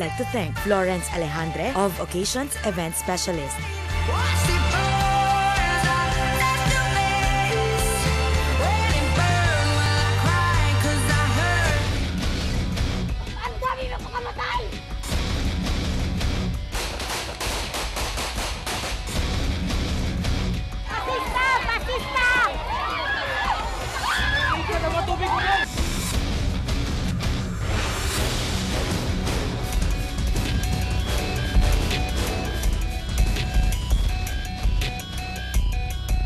I'd like to thank Florence Alejandre of Occasions Event Specialist.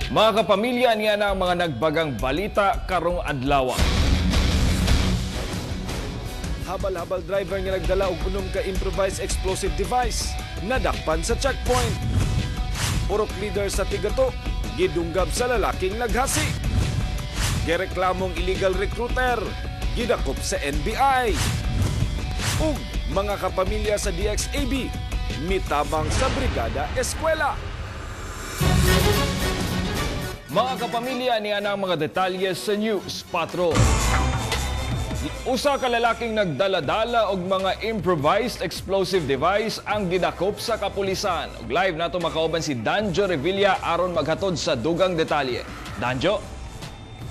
Mga kapamilya, niya na ang mga nagbagang balita karong adlaw. Habal-habal driver nga nagdala og unom ka improvised explosive device nadakpan sa checkpoint. Purok leader sa Tigato gidunggab sa lalaking naghasi. Gireklamong illegal recruiter gidakop sa NBI. Ug mga kapamilya sa DXAB mitabang sa Brigada Eskwela. Mga kapamilya, niya na ang mga detalye sa News Patrol. Usa ka lalaking nagdala-dala og mga improvised explosive device ang gidakop sa kapulisan. Og live nato makauban si Danjo Revilla aron maghatod sa dugang detalye. Danjo?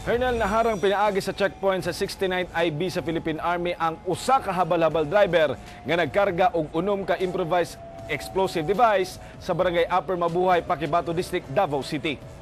Colonel, naharang pinaagi sa checkpoint sa 69th IB sa Philippine Army ang usa ka habal-habal driver nga nagkarga og unom ka improvised explosive device sa barangay Upper Mabuhay, Paquibato District, Davao City.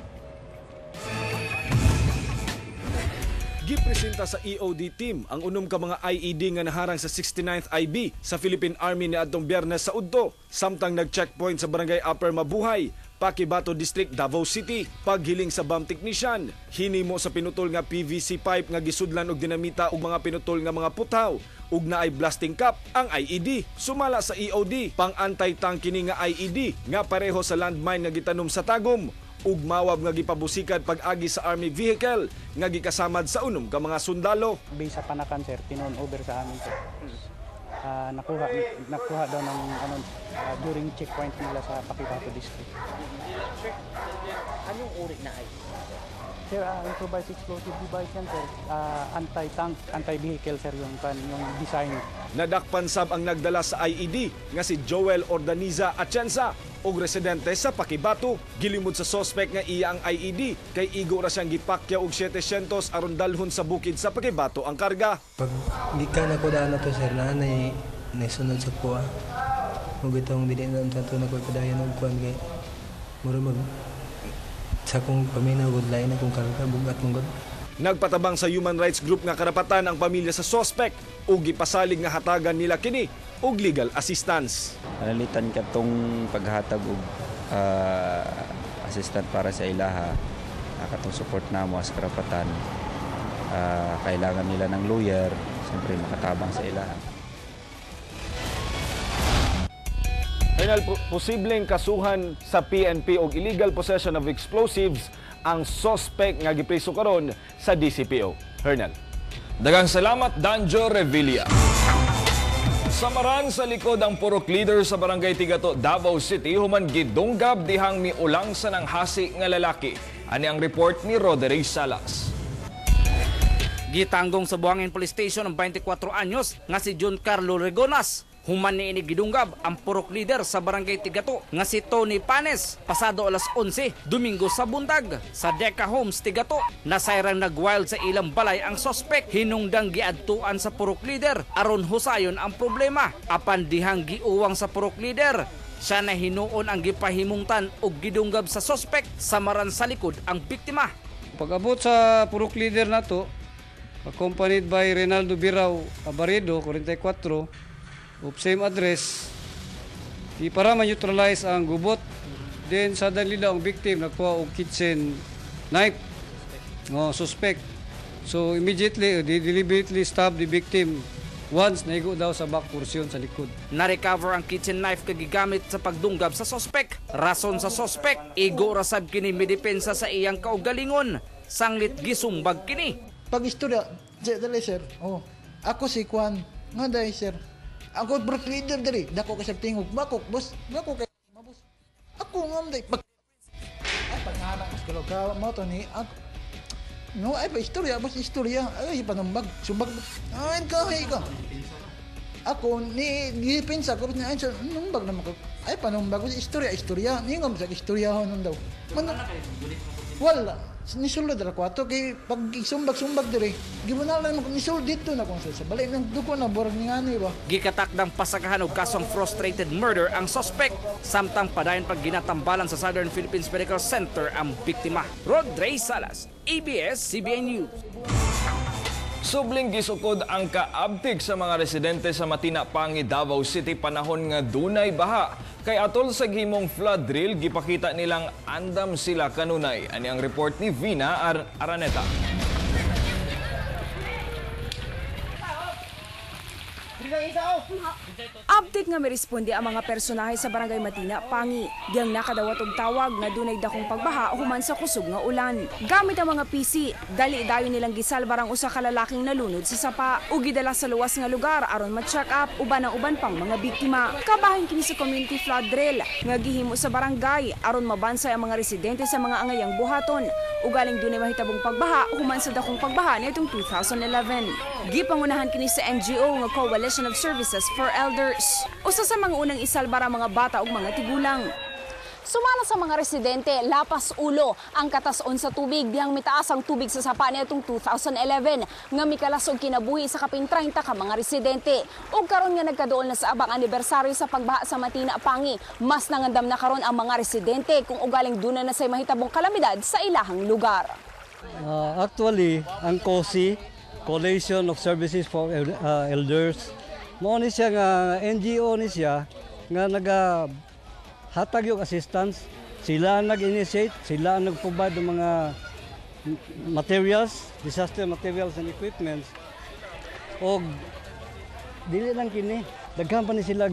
Gipresenta sa EOD team ang unom ka mga IED nga naharang sa 69th IB sa Philippine Army ni adtong Biyernes sa Udto, samtang nag-checkpoint sa barangay Upper Mabuhay, Paquibato District, Davao City. Paghiling sa bomb technician, hinimo sa pinutol nga PVC pipe nga gisudlan og dinamita ug mga pinutol nga mga putaw ug naay blasting cap ang IED. Sumala sa EOD, pang anti-tank kini nga IED nga pareho sa landmine nga gitanom sa tagom ug mawab nga gipabusikan pag-agi sa army vehicle nga gikasamad sa unom ka mga sundalo. Based sa panakan, sir, tinon over sa amin, sir. Nakuha daw ng during checkpoint nila sa Paquibato District. Anong uri na ay? Sir, improvised explosive device yan, sir. Anti-tank, anti-vehicle, sir, yung design. Nadakpan sab ang nagdala sa IED nga si Joel Ordaniza Atienza og residente sa Paquibato. Gilimod sa suspect nga iya ang IED kay igo ra siyang gipakyaw og 700 aron dalhon sa bukid sa Paquibato ang karga. Pag gikan ako daan na to, sir, na sunod sa kuha. Ug itong dili na tanto na ko padayon og kuan kay mura mag sa kong paminaw gud lain akong karga bugat mong gud. Nagpatabang sa human rights group nga karapatan ang pamilya sa suspect ug gipasalig nga hatagan nila kini og legal assistance. Nalitan ka tong paghatag og assistant para sa ilaha, katong support namo as karapatan. Kailangan nila ng lawyer, siyempre makatabang sa ilaha. Colonel, posibleng kasuhan sa PNP og illegal possession of explosives ang suspect nga gipriso karon sa DCPO. Colonel. Daghang salamat, Danjo Revilla. Samaran sa likod ang purok leader sa barangay Tigato, Davao City, human gidunggab dihang miulang sa nang hasi nga lalaki. Ani ang report ni Roderick Salas. Gitanggong sa Buhangin Police Station ng 24 anyos nga si John Carlo Regonas. Human ni inigidunggab ang purok leader sa barangay Tigato nga si Tony Panes pasado alas 11 Domingo sa buntag sa Deca Homes Tigato. Nasayrang nagwild sa ilang balay ang suspect, hinungdang giadtuan sa purok leader aron husayon ang problema. Apan dihang giuwang sa purok leader, siya na hinuon ang gipahimungtan og gidunggab sa suspect, samaran sa likod ang biktima. Pag-abot sa purok leader nato, accompanied by Reynaldo Birao Abarido, 44, of same address, para ma-neutralize ang gubot. Then sa dalila ang victim nakuha og kitchen knife, suspect. So immediately, they deliberately stab the victim once naigo daw sa back portion sa likod. Na-recover ang kitchen knife kagigamit sa pagdunggab sa suspect. Rason sa suspect, igo rasab kini midepensa sa iyang kaugalingon. Sanglit gisumbag kini. Pag-istorya, sir, ako si Kwan, nga dahil, sir. Ako purok leader dari, dako ka sa tingog, bakok, boss, dako kay mabos. Ako ngam day, ay panganak mas kaloka mo to ni ako. No, ay pa istorya, boss, istorya. Ay panambag, subag. Ay ka. Ako ni gipensa ko na ay numbag na ko. Ay panumbag ko istorya. Ni ngam sa istoryahon nung daw. Wala. Nisulod ra ko ato kay pag sumbag dire. Gibuna lang ko nisulod dito na kung sa balay nang duko na borag ni ani ba. Gikatakdang pasagahan og kasong frustrated murder ang suspect. Samtang padayon pag ginatambalan sa Southern Philippines Medical Center ang biktima. Rod Ray Salas, ABS-CBN News. Subling gisukod ang kaabtig sa mga residente sa Matina-Pangi, Davao City panahon nga dunay baha. Kay atol sa gihimong flood drill, gipakita nilang andam sila kanunay. Ani ang report ni Vina Araneta. Update nga miresponde ang mga personahe sa Barangay Matina-Pangi. Diyang nakadawat og tawag nga dunay dakong pagbaha human sa kusog nga ulan. Gamit ang mga PC, dali dayon nilang gisalbar ang usa ka lalaking nalunod sa sapa ug gidala sa luwas nga lugar aron ma-check up uban ang uban pang mga biktima. Kabahin kini sa community flood drill nga gihimo sa barangay aron mabansay ang mga residente sa mga angayang buhaton. Ugaling dunay mahitabong pagbaha human sa dakong pagbaha nitong 2011. Gipangunahan kini sa NGO nga Coalition of Services for Elders. Usa sa mga unang isalbar ang mga bata ug mga tigulang. Sumala sa mga residente, lapas ulo ang katason sa tubig dihang mitaas ang tubig sa sapa nitong 2011 nga mikalasog kinabuhi sa kapin 30 ka mga residente. Ug karon nga nagkaduol na sa abang anibersaryo sa pagbaha sa Matina-Pangi, mas nangandam na karon ang mga residente kung ugaling duna na say mahitabong kalamidad sa ilahang lugar. Actually, ang COSI, Coalition of Services for Elders, mo ni siya nga NGO ni siya nga hatag yung assistance. Sila nag-initiate, sila nag-provide ng mga materials, disaster materials and equipments. O dili lang kini, daghan pa ni sila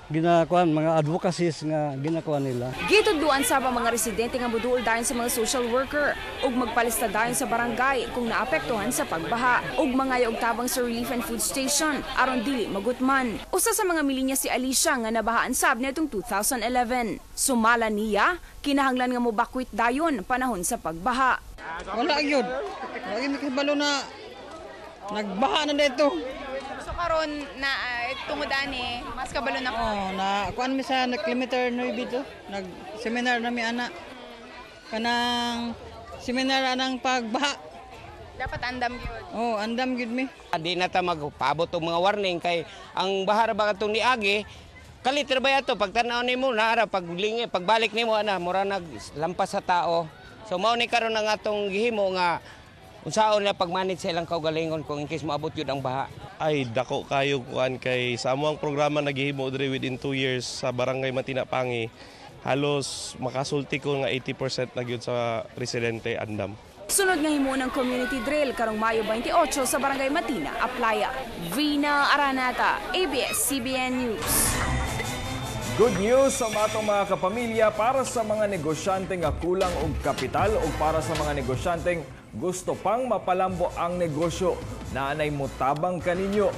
ginakuan mga advocacies nga ginakuan nila. Gituduan sa mga residente nga moduol dayon sa mga social worker ug magpalista dayon sa barangay kung naapektuhan sa pagbaha ug mangaya og tabang sa relief and food station aron dili magutman. Usa sa mga milinya si Alicia nga nabahaan sab nitong 2011. Sumala niya, kinahanglan nga mobakwit dayon panahon sa pagbaha. Wala gyud. Wala nakibalo na nagbaha na dito. So karon na tungod ani mas kabalo na ko. Na kuan mi sa kilometer 9 dito. Nag-seminar na mi ana. Kanang seminar anang pagbaha. Dapat andam gyud. Andam gyud mi. Di na ta magpaabot og mga warning kay ang bahar ba katong niagi kaliter ba yato pagtan-aw nimo na ara paglingi pagbalik nimo ana mura naglampas sa tao. So mao ni karon ang atong gihimo nga unsaon na pag-manage sa ilang kaugalingon kung in case moabot yun ang baha. Ay dako kayo kuan kay sa amuang programa nagihimo diri within 2 years sa Barangay Matina-Pangi. Halos makasulti ko nga 80% na gyud sa residente andam. Sunod nga himo ng community drill karong Mayo 28 sa Barangay Matina, Aplaya. Vina Araneta, ABS-CBN News. Good news sa matong mga kapamilya para sa mga negosyante nga kulang og kapital o para sa mga negosyanteng gusto pang mapalambo ang negosyo. Naanay mutabang kaninyo.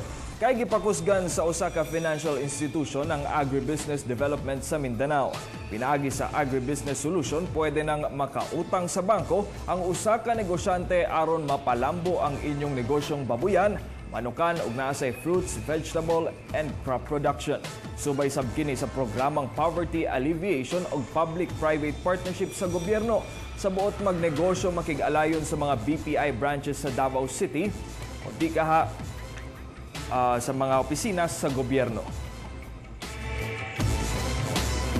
Kay gipakusgan sa usa ka financial institution ang agribusiness development sa Mindanao. Pinaagi sa Agribusiness Solution, pwede nang makautang sa bangko ang usa ka negosyante aron mapalambo ang inyong negosyong babuyan, manukan ug naasay fruits, vegetable and crop production. Subay sab kini sa programang Poverty Alleviation ug Public-Private Partnership sa gobyerno. Sa buot magnegosyo makig-alayon sa mga BPI branches sa Davao City o di kaha sa mga opisina sa gobyerno.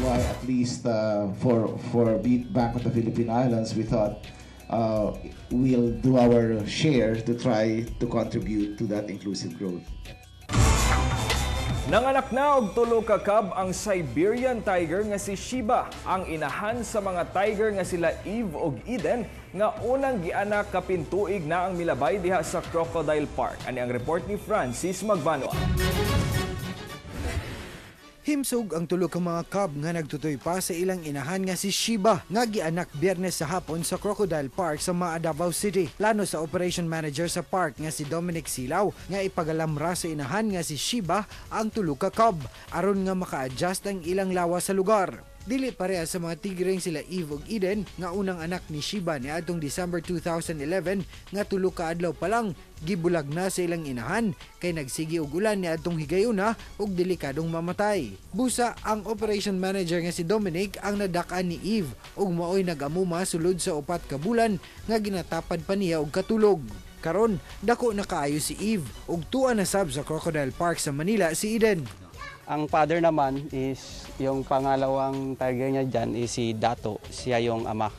Why at least for Bank of the Philippine Islands, we thought we'll do our share to try to contribute to that inclusive growth. Nanganak na og tulo ka cub ang Siberian tiger nga si Shiba, ang inahan sa mga tiger nga sila Eve ug Eden nga unang gianak kapin tuig na ang milabay diha sa Crocodile Park. Ani ang report ni Francis Magbanwa. Himsog ang tulo ka mga cub nga nagtutoy pa sa ilang inahan nga si Shiba nga gianak Biyernes sa hapon sa Crocodile Park sa Davao City. Plano sa Operation Manager sa park nga si Dominic Silaw nga ipagalamra sa inahan nga si Shiba ang tulo ka cub aron nga maka-adjust ang ilang lawas sa lugar. Dili pareha sa mga tigring sila Eve ug Eden nga unang anak ni Shiba ni atong December 2011 nga tulo ka adlaw pa lang gibulag na sa ilang inahan kay nagsigi og ulan ni atong higayuna ug delikadong mamatay. Busa ang operation manager nga si Dominic ang nadak-an ni Eve ug maoy nagamuma sulod sa 4 ka bulan nga ginatapad pa niya og katulog. Karon dako na kaayo si Eve ug tuwa na sab sa Crocodile Park sa Manila si Eden. Ang father naman is yung pangalawang tiger niya dyan is si Dato, siya yung ama.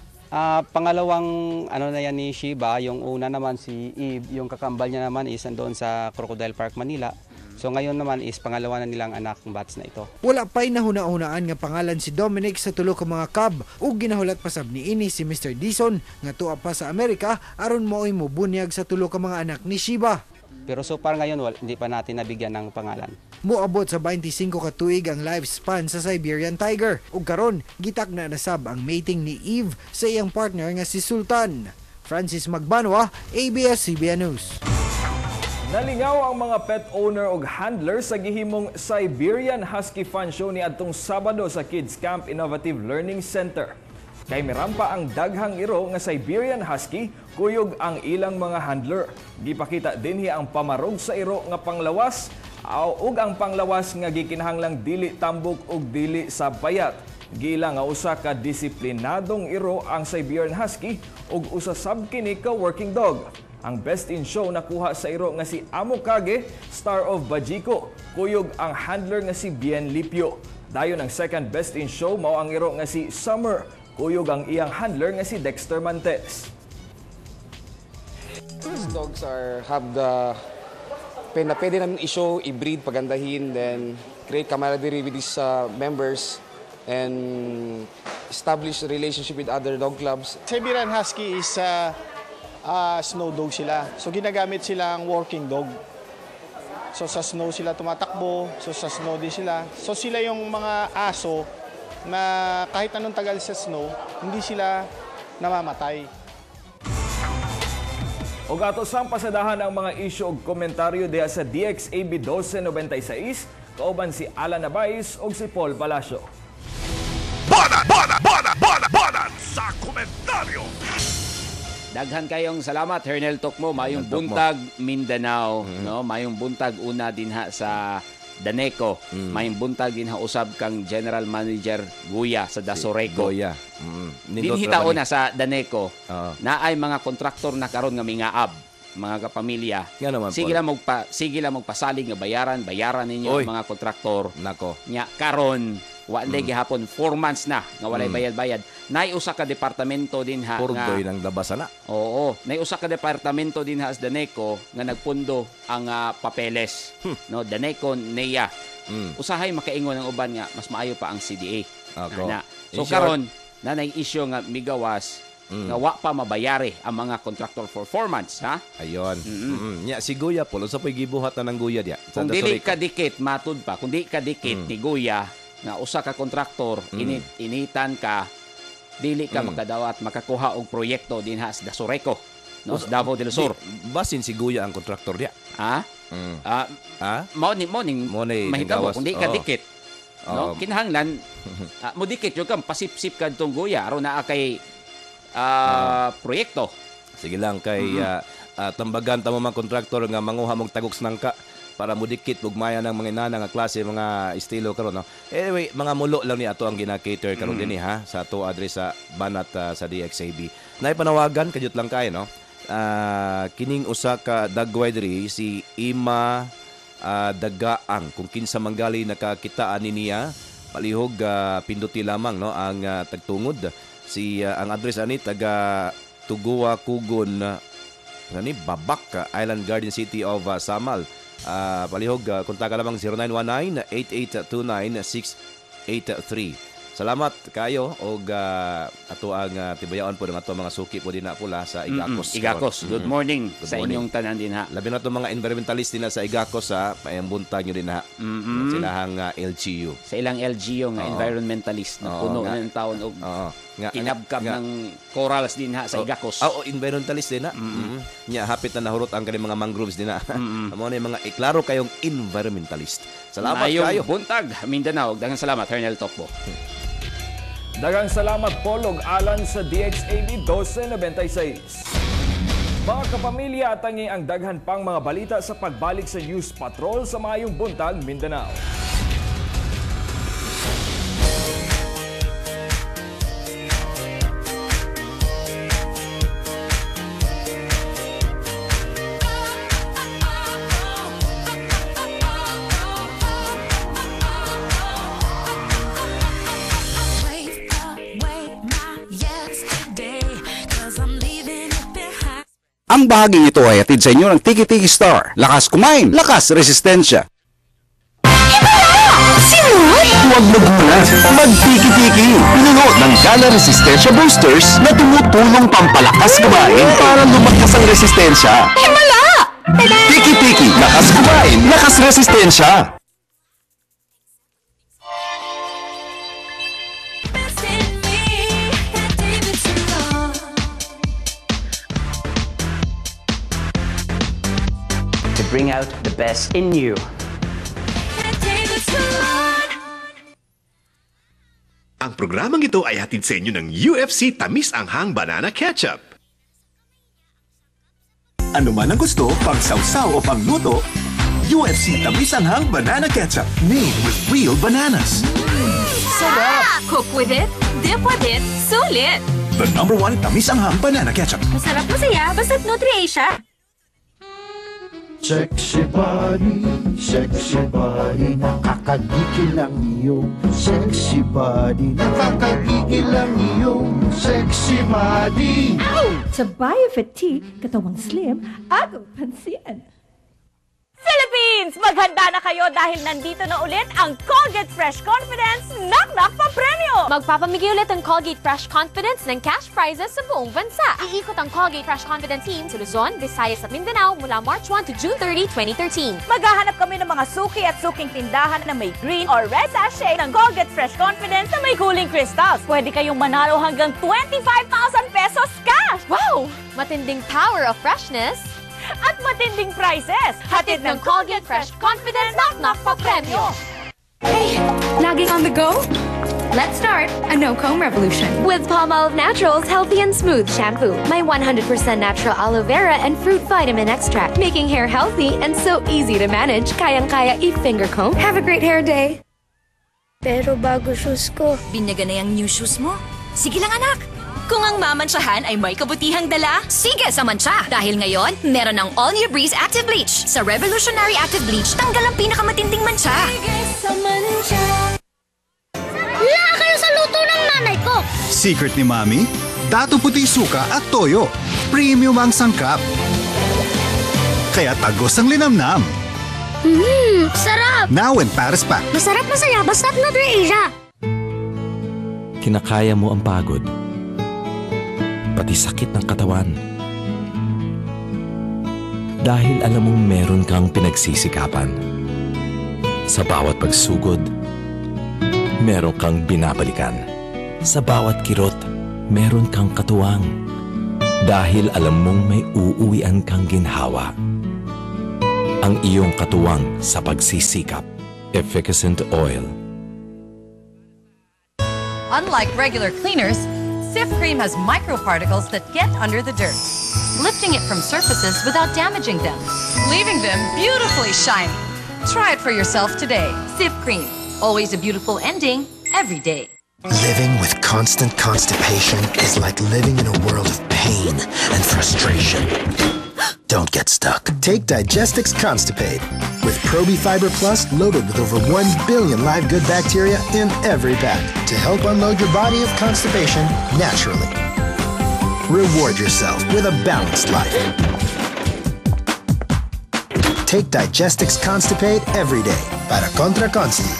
Pangalawang ano na yan ni Shiba, yung una naman si Eve, yung kakambal niya naman is nandoon sa Crocodile Park, Manila. So ngayon naman is pangalawa na nilang anak ng bats na ito. Wala pa'y nahuna-hunaan nga pangalan si Dominic sa tulo ka mga cub ug ginahulat pa sab niini si Mr. Dison nga tuwa pa sa Amerika aron mo'y mobunyag sa tulo ka mga anak ni Shiba. Pero so far ngayon hindi pa natin nabigyan ng pangalan. Moabot sa 25 ka tuig ang lifespan sa Siberian Tiger ug karon gitak na nasab ang mating ni Eve sa iyang partner nga si Sultan. Francis Magbanwa, ABS-CBN News. Nalingaw ang mga pet owner ug handler sa gihimong Siberian Husky Fun Show ni adtong Sabado sa Kids Camp Innovative Learning Center. Kay mirampa ang daghang iro nga Siberian Husky, kuyog ang ilang mga handler. Gipakita dinhi ang pamarog sa iro nga panglawas ug ang panglawas nga gikinahanglang dili tambok ug dili sabpayat. Gila nga usa ka disiplinadong iro ang Siberian Husky ug usa sab kini ka working dog. Ang best in show nakuha sa iro nga si Amokage, Star of Bajiko. Kuyog ang handler nga si Bien Lipio. Dayon ang second best in show mao ang iro nga si Summer. Kuyog ang iyang handler nga si Dexter Mantes. These dogs have the pwede namin i-show, i-breed, pagandahin, then create camaraderie with these members and establish a relationship with other dog clubs. Siberian Husky is snow dog sila. So ginagamit silang working dog. So sa snow sila tumatakbo, so sa snow din sila. So sila yung mga aso na kahit anong tagal sa snow, hindi sila namamatay. Og ato sang pasadahan ang mga isyu ug komentaryo diha sa DXAB 1296, kauban si Alan Nabais ug si Paul Palacio. Banan sa komentaryo. Daghan kayong salamat, Hernel Tokmo. Mayong buntag Mindanao, no? Mayong buntag una dinha sa Daneco. Mayong buntag dinha usab kang General Manager Guya sa Dasoreco. Guya. Dinhitao na sa Daneco. Na ay mga kontraktor na karon nga mingaab, mga kapamilya. Sige lang magpasalig nga bayaran ninyo ang mga kontraktor. Nako. Nya karon wa day gihapon 4 months na nga walay bayad-bayad. Nay usa ka departamento din ha Purdoy ng labasan na. Oo, nay usa ka departamento din ha sa Daneco nga nagpundo ang papeles. No, Daneco NEA. Usahay makaingon ang uban nga mas maayo pa ang CDA. So karon nanay issue nga migawas nga wa pa mabayari ang mga contractor for 4 months, ha? Ayon. Nya si Guya Polo sa poy gibuhat na ng Guya diya. Kung dili ka dikit matud pa, kung di ka dikit ni Guya nga usa ka kontraktor, initan ka, dili ka makadawat makakuha og proyekto dinha sa Dasoreco, no, sa Davao del Sur. Basin si Guya ang kontraktor diya. Ha? Morning mahitabo kung di ka dikit. No, kinahanglan mo dikit yo kam pasip-sip kadtong Guya aron naa kay proyekto. Sige lang kay tambagan ta mo mga kontraktor nga manguha mong tagoks nangka para mudikit bugmaya ng mga inana nga klase mga estilo karon, no. Anyway, mga mulo lang ni ato ang gina-cater karon dinhi ha sa ato address sa Banat sa DXAB. Nay panawagan kadyot lang kay, no. Kining usa ka dagway diri si Ima Dagaang kung kinsa manggali nakakitaan niya palihog pinduti lamang, no, ang tagtungod si ang address ani taga Tugua Kugon ani Babak Island Garden City of Samal. Palihog kontak lamang 0919-8829-683. Salamat kayo og ato ang tibayaon po ng ato mga suki po din na pula sa Igakos. Igakos. Good morning sa inyong tanan din ha. Labi na ito mga environmentalist din na sa Igakos ha. Payang buntag nyo din ha. Silahang LGU. Sa ilang LGU nga environmentalist na puno ng taon og kinabkab ng corals din ha sa Igakos. Environmentalist din ha. Nya hapit na nahurot ang kanilang mga mangroves din ha. Amo na yung mga iklaro kayong environmentalist. Salamat kayo. Buntag Mindanao. Daghang salamat Hernel Tokbo. Daghang salamat Polog Alan sa DXAB 1296. Mga kapamilya, tangi ang daghan pang mga balita sa pagbalik sa News Patrol sa Mayong Buntag, Mindanao. Ang bahaging ito ay hatid sa inyo ng Tiki-Tiki Star. Lakas kumain, lakas resistensya. Huwag magulat, mag-tiki-tiki. Pinuno ng Gala Resistensya Boosters na tumutulong pampalakas kumain para lumakas ang resistensya. Himala! Tiki-tiki, lakas kumain, lakas resistensya. To bring out the best in you. Ang programang ito ay hatid sa inyo ng UFC Tamis Anghang Banana Ketchup. Ano man ang gusto, pang-sausaw o pangluto, UFC Tamis Anghang Banana Ketchup, made with real bananas. Sarap! Cook with it, dip with it, sulit! The #1 Tamis Anghang Banana Ketchup. Masarap masaya, basta't Nutri-Asia. Sexy body, nakakagigil ang iyong sexy body, nakakagigil ang iyong sexy body. Sa Biofit Tea, katawang slim, agaw pansian. Philippines! Maghanda na kayo dahil nandito na ulit ang Colgate Fresh Confidence Knock-Knock pa-premyo! Magpapamigay ulit ang Colgate Fresh Confidence ng cash prizes sa buong bansa. Iikot ang Colgate Fresh Confidence team sa Luzon, Visayas at Mindanao mula March 1 to June 30, 2013. Maghahanap kami ng mga suki at suking tindahan na may green or red sachet ng Colgate Fresh Confidence na may cooling crystals. Pwede kayong manalo hanggang 25,000 pesos cash! Wow! Matinding power of freshness at matinding prices. Hatid ng Colgate Fresh Confidence Knock-Knock pa-premyo. Hey, laging on the go? Let's start a no-comb revolution. With Palmolive Naturals Healthy and Smooth Shampoo. My 100% natural aloe vera and fruit vitamin extract. Making hair healthy and so easy to manage. Kayang-kaya i-finger comb. Have a great hair day. Pero bago shoes ko. Binyaga na yung new shoes mo. Sige lang anak. Kung ang mamansyahan ay may kabutihang dala, sige sa mantsa! Dahil ngayon, meron ng All New Breeze Active Bleach. Sa Revolutionary Active Bleach, tanggal ang pinakamatinding mantsa. Sige sa mantsa. Wala kayo sa luto ng nanay ko! Secret ni Mami, dato puti suka at toyo. Premium ang sangkap. Kaya tagos ang linamnam. Sarap! Now in Paris Pack. Masarap masaya basta't Nutri-Asia. Kinakaya mo ang pagod. Pati sakit ng katawan. Dahil alam mong meron kang pinagsisikapan. Sa bawat pagsugod, meron kang binabalikan. Sa bawat kirot, meron kang katuwang. Dahil alam mong may uuwian kang ginhawa. Ang iyong katuwang sa pagsisikap. Efficacent Oil. Unlike regular cleaners, Cif Cream has microparticles that get under the dirt, lifting it from surfaces without damaging them, leaving them beautifully shiny. Try it for yourself today. Cif Cream, always a beautiful ending, every day. Living with constant constipation is like living in a world of pain and frustration. Don't get stuck. Take Digestix Constipate. With Probi Fiber Plus loaded with over 1 billion live good bacteria in every pack to help unload your body of constipation naturally. Reward yourself with a balanced life. Take Digestix Constipate every day para contra consti.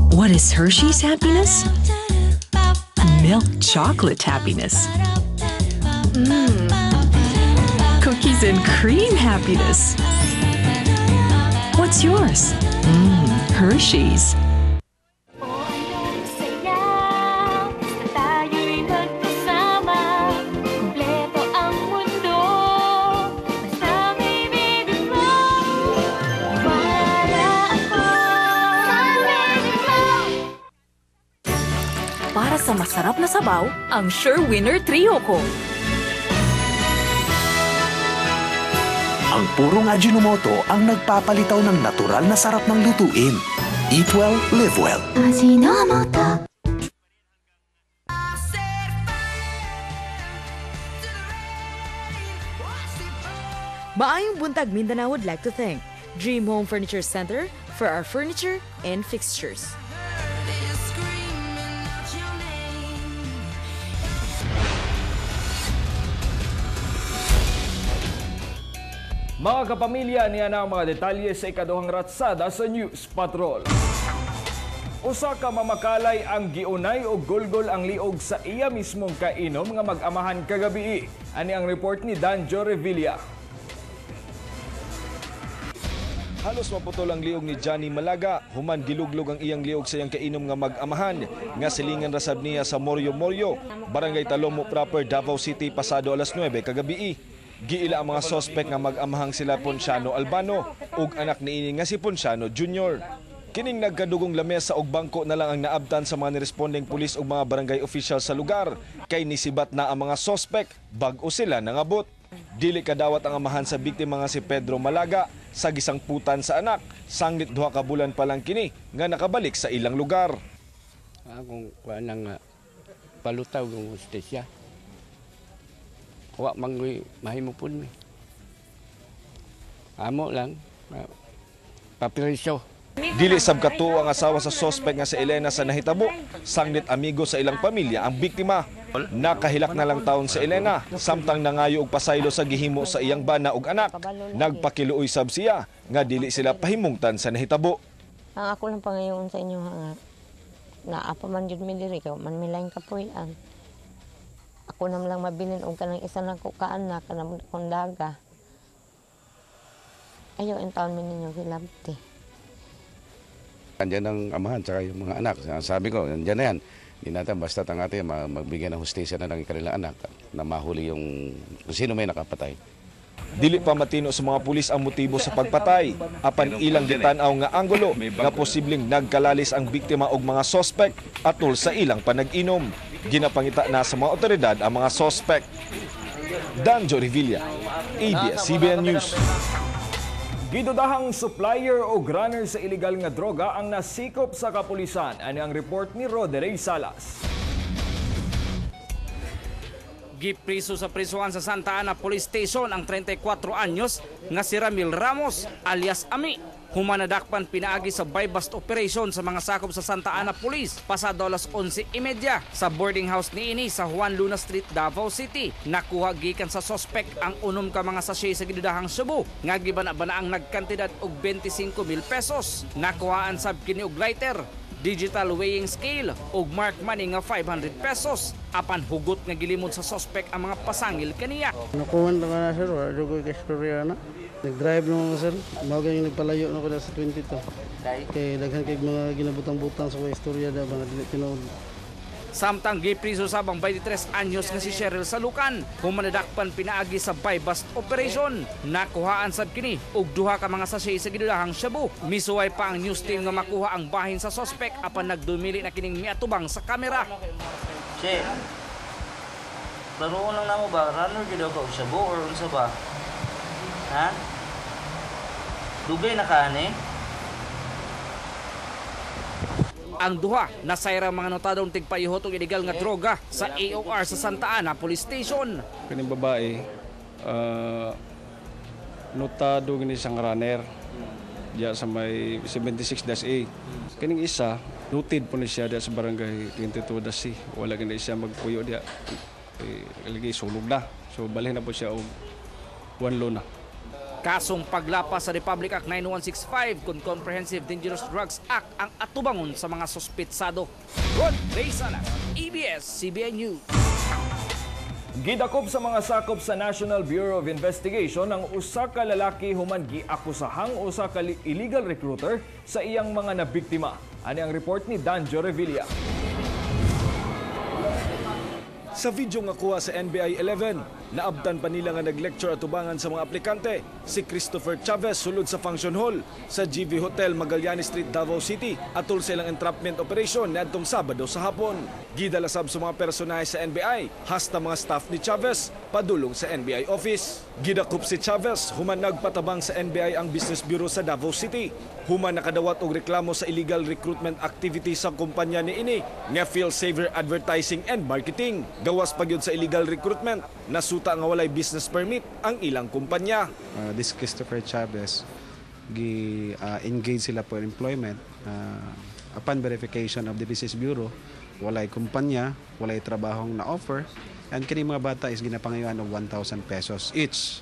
What is Hershey's happiness? Milk chocolate happiness. Cookies and cream happiness. What's yours? Hershey's. sa masarap na sabaw, ang Sure Winner Trio ko. Ang purong Ajinomoto ang nagpapalitaw ng natural na sarap ng lutuin. Eat well, live well. Ajinomoto. Maayong buntag, Mindanao would like to thank Dream Home Furniture Center for our furniture and fixtures. Mga kapamilya, niya na ang mga detalye sa ikaduhang ratsada sa News Patrol. Usa ka mamakalay ang giunay o gulgol ang liog sa iya mismong kainom nga mag-amahan kagabi. Ani ang report ni Danjo Revilla. Halos maputol ang liog ni Johnny Malaga, human giluglog ang iyang liog sa iyang kainom nga mag-amahan, nga silingan rasab niya sa Moryo Moryo, Barangay Talomo proper, Davao City, pasado alas 9 kagabi. Giila ang mga sospek nga mag-amahang sila Ponciano Albano ug anak niini nga si Ponciano Jr. Kining nagkadugong lamesa og bangko na lang ang naabtan sa mga niresponding pulis ug mga barangay official sa lugar, kay nisibat na ang mga sospek bag-o sila nangabot. Dili kadawat ang amahan sa biktima nga si Pedro Malaga sa gisangputan sa anak, sanglit 2 ka bulan pa lang kini nga nakabalik sa ilang lugar. Akong kuanang palutaw ng hostesya. Wa manggoy mahimo pud mi. Amo lang papirisyo. Dili sab katuo ang asawa sa sospek nga si Elena sa nahitabo, sanglit amigo sa ilang pamilya ang biktima. Nakahilak na lang taon si Elena, samtang nangayo og pasaylo sa gihimo sa iyang bana ug anak. Nagpakiluoy sab siya nga dili sila pahimungtan sa nahitabo. Ang ako lang pangayon sa inyo nga naapa man jud mi diri ka man mi lain kapuy-an. Ako nam lang mabilin og kanang isa lang ko kaanak kanang kondaga. Ayo en taon mi ninyo hilabti. Andiyan ang amahan tsaka yung mga anak. Sabi ko, andiyan na yan. Hindi natin basta tangati magbigyan ng hustisya na ng kanilang anak na mahuli yung kung sino may nakapatay. Dili pa matino sa mga pulis ang motibo sa pagpatay. Apan ilang gitanaw nga anggulo nga posibleng nagkalalis ang biktima og mga sospek atol sa ilang panag-inom. Ginapangita na sa mga otoridad ang mga sospek. Danjo Revilla, ABS-CBN News. Gidudahang supplier o runner sa illegal nga droga ang nasikop sa kapulisan. Ano ang report ni Roderick Salas? Gipriso sa prisuhan sa Santa Ana Police Station ang 34 anyos nga si Ramil Ramos alias Ami. Humanadakpan pinaagi sa buy-bust operation sa mga sakop sa Santa Ana Police pasado alas 11:30 sa boarding house niini sa Juan Luna Street, Davao City. Nakuha gikan sa suspect ang unom ka mga sachet sa gidudahang Cebu nga gibana-bana ang nagkantidad og 25,000 pesos. Nakuhaan sab kini og lighter, digital weighing scale ug mark money nga 500 pesos. Apan hugot nga gilimod sa suspect ang mga pasangil kaniya. Nakuha na sir, dugo kay istorya na. Nag-drive naman sir, mga yung nagpalayo na ko na sa 22. Kaya daghan kay mga ginabutang-butang sa istorya na mga dili tinuod. Samtang gipriso sabang 23 anyos nga si Cheryl Salukan, humanadakpan pinaagi sa buy-bust operation. Nakuhaan sab kini og 2 ka mga sachet sa gidudahang Cebu. Misuway pa ang news team nga makuha ang bahin sa suspect apan nagdumili na kining miatubang sa kamera. Che, laro lang namo ba? Runner gid ako og Cebu or unsa ba? Ha? Dugay na ka ani? Ang duha nasayra mga notadong tigpayuhot og illegal nga droga sa AOR sa Santa Ana Police Station. Kining babae notado gini sang runner diya sa may 76-A. Kining isa noted po ni siya diya sa barangay 22-C. Wala gini siya magpuyo diya. Lagi sulog na. So balhin na po siya og 1 luna. Kasong paglapas sa Republic Act 9165 kung Comprehensive Dangerous Drugs Act ang atubangon sa mga suspitsado. Rod Reysalas, ABS-CBN News. Gidakop sa mga sakop sa National Bureau of Investigation ang usa ka lalaki human giakusahang usa ka illegal recruiter sa iyang mga nabiktima. Ani ang report ni Danjo Revilla. Sa video nga kuha sa NBI 11, Naabtan pa nila nga nag-lecture at tubangan sa mga aplikante si Christopher Chavez sulod sa function hall sa GV Hotel Magallanes Street, Davao City atol sa ilang entrapment operation niadtong Sabado sa hapon. Gidala sab sa mga personahe sa NBI hasta mga staff ni Chavez padulong sa NBI office. Gidakop si Chavez human nagpatabang sa NBI ang Business Bureau sa Davao City. Human nakadawat og reklamo sa illegal recruitment activity sa kumpanya ni ini nga Phil Saver Advertising and Marketing. Gawas pa gyud sa illegal recruitment, nasuta nga walay business permit ang ilang kumpanya. This Christopher Chavez engage sila for employment. Upon verification of the Business Bureau, walay kumpanya, walay trabahong na offer, and kini mga bata is ginapangayuan og 1,000 pesos each.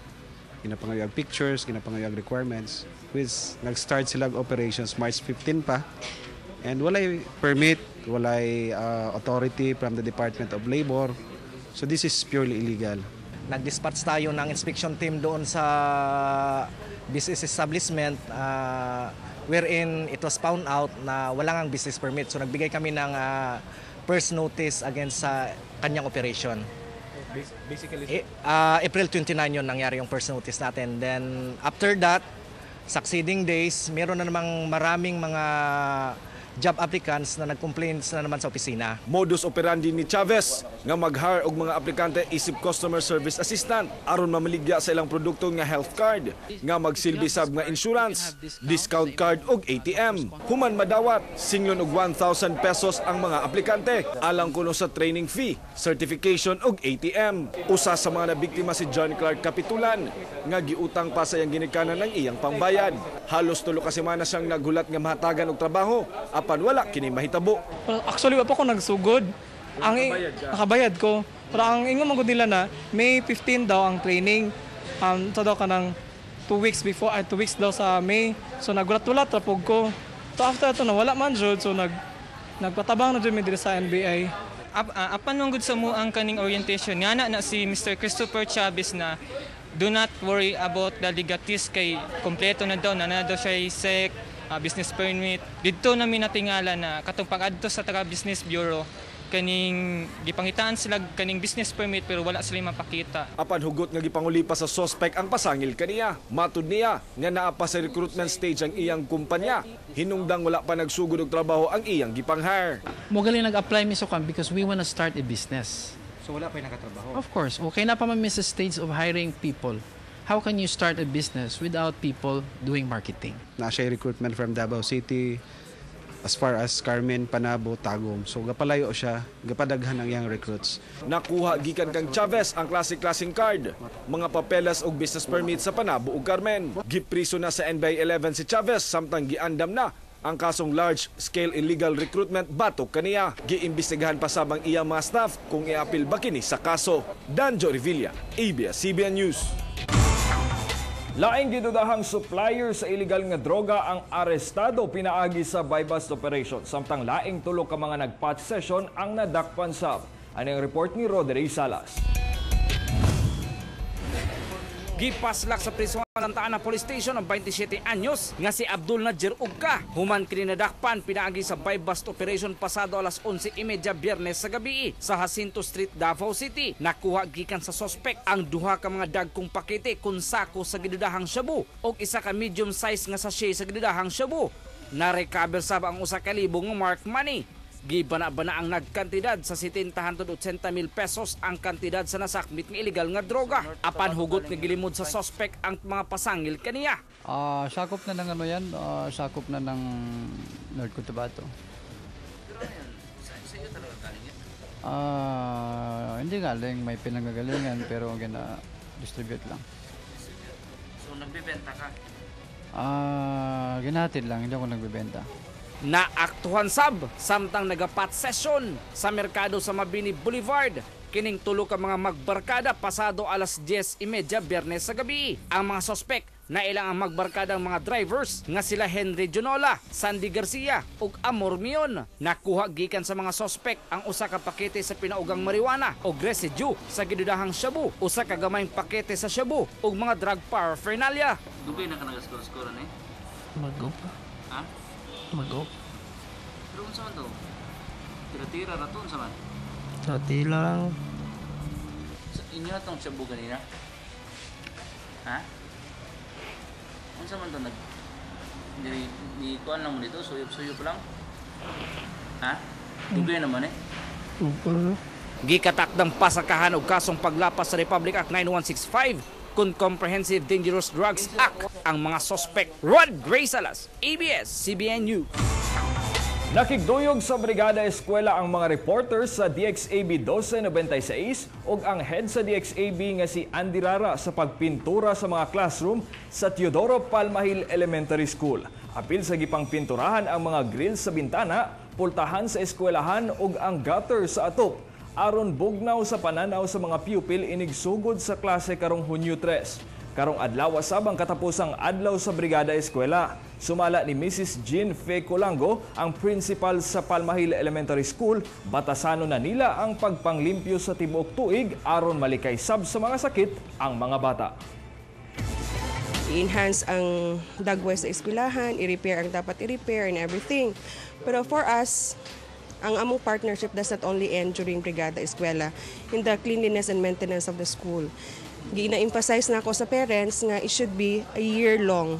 Ginapangayuan pictures, ginapangayuan requirements, which nag-start sila operations March 15 pa, and walay permit, walay authority from the Department of Labor. So this is purely illegal. Nag-dispatch tayo ng inspection team doon sa business establishment wherein it was found out na wala ngang business permit. So nagbigay kami ng first notice against sa kanyang operation. Basically, April 29 yun nangyari yung first notice natin. Then after that, succeeding days, meron na namang maraming mga job applicants na nag-complain na naman sa opisina. Modus operandi ni Chavez nga mag-hire og mga aplikante isip customer service assistant aron mamaligya sa ilang produkto nga health card, nga magsilbi sab nga insurance, discount card og ATM. Human madawat singyon og 1,000 pesos ang mga aplikante alang kuno sa training fee, certification og ATM. Usa sa mga nabiktima si John Clark Kapitulan nga giutang pa sa iyang ginikanan ng iyang pambayad. Halos 3 ka semana siyang naghulat nga mahatagan og trabaho apan wala kini mahitabo. Actually wa pa ko nagsugod. Ang nakabayad ko. Pero ang ingon man gud nila na May 15 daw ang training. So daw kanang 2 weeks before 2 weeks daw sa May. So nagulat-ulat rapog ko. So after ito na wala man jud, so nagpatabang na jud mi diri sa NBI. Apan man gud sa mo ang kaning orientation nga na si Mr. Christopher Chavez na do not worry about the legalities kay kompleto na daw na daw siya SEC, business permit. Dito namin natingala na katong pag-adto sa taga Business Bureau kaning gipangitaan sila kaning business permit pero wala sila mapakita. Apan hugot nga gipanguli pa sa suspect ang pasangil kaniya. Matud niya nga naa pa sa recruitment stage ang iyang kumpanya. Hinungdang wala pa nagsugod og trabaho ang iyang gipang-hire. Mo gali nag-apply mi so because we want to start a business. So wala pa nakatrabaho? Of course. Okay na pa man sa stage of hiring people. How can you start a business without people doing marketing? Na siya recruitment from Davao City, as far as Carmen, Panabo, Tagum. So gapalayo siya, gapadaghan ang iyang recruits. Nakuha gikan kang Chavez ang classic-classing card, mga papeles og business permit sa Panabo ug Carmen. Gipriso na sa NBI 11 si Chavez samtang giandam na ang kasong large-scale illegal recruitment batok kaniya. Giimbestigahan pa sabang iya mga staff kung iapil ba kini sa kaso. Danjo Revilla, ABS-CBN News. Laing gidudahang supplier sa illegal nga droga ang arestado pinaagi sa buy-bust operation. Samtang laing tulo ka mga nag-patch session ang nadakpan sab. Ano yung report ni Roderick Salas? Gipaslak sa prisuan Santa Ana Police Station ang 27 anyos nga si Abdul Najer Ugka. Human kininadakpan pinaagi sa buy-bust operation pasado alas 11:30 Biyernes sa gabi sa Jacinto Street, Davao City. Nakuha gikan sa suspect ang duha ka mga dagkong pakete kun sako sa gidudahang shabu o isa ka medium size nga sachet sa gidudahang shabu. Na-recover sab ang 1,000 nga mark money. Gibana-bana ang nagkantidad sa 780,000 pesos ang kantidad sa nasakmit ng illegal nga droga. Apan hugot nga gilimod sa suspect ang mga pasangil kaniya. Sakop na ng ano yan, sakop na ng North Cotabato. Hindi galing, may pinanggagalingan pero gina-distribute lang. So nagbebenta ka? Ginahatid lang, hindi ako nagbebenta. Naaktuhan sab samtang nagapat session sa merkado sa Mabini Boulevard. Kining tulo ka mga magbarkada pasado alas 10:30 Biyernes sa gabi. Ang mga suspect na ilang ang magbarkadang mga drivers nga sila Henry Junola, Sandy Garcia ug Amor Mion. Nakuha gikan sa mga suspect ang usa ka pakete sa pinaugang marijuana o residue sa gidudahang shabu, usa ka gamayng pakete sa shabu ug mga drug paraphernalia. Dugay na ka nagaskor-skor ni? Mag-go pa. Ha? Mag-go. Pero unsa man to? Tira-tira raton sa man. Tira lang. inyo itong shabu ganina? Ha? Ano sa man ito? Ni kuhan lang mo dito? Suyop-suyop lang? Ha? Dugay naman eh. Gikatakdang pasakahan og kasong paglapas sa Republic Act 9165 kun Comprehensive Dangerous Drugs Act ang mga suspect. Rod Graysalas, ABS-CBN News. Nakigduyog sa Brigada Eskwela ang mga reporters sa DXAB 1296 ug ang head sa DXAB nga si Andy Rara sa pagpintura sa mga classroom sa Teodoro Palmahil Elementary School. Apil sa gipang pinturahan ang mga grills sa bintana, pultahan sa eskwelahan ug ang gutter sa atop. Aron bugnaw sa pananaw sa mga pupil inigsugod sa klase karong Hunyo 3. Karong adlaw sabang katapusang adlaw sa Brigada Eskwela. Sumala ni Mrs. Jean Fe Colango, ang principal sa Palmahil Elementary School, batasano na nila ang pagpanglimpyo sa tibuok tuig aron malikay sab sa mga sakit ang mga bata. I-enhance ang dugway sa eskwelahan, i-repair ang dapat i-repair and everything. Pero for us, ang among partnership does not only end during Brigada Eskwela in the cleanliness and maintenance of the school. Gina-emphasize na ako sa parents nga it should be a year-long.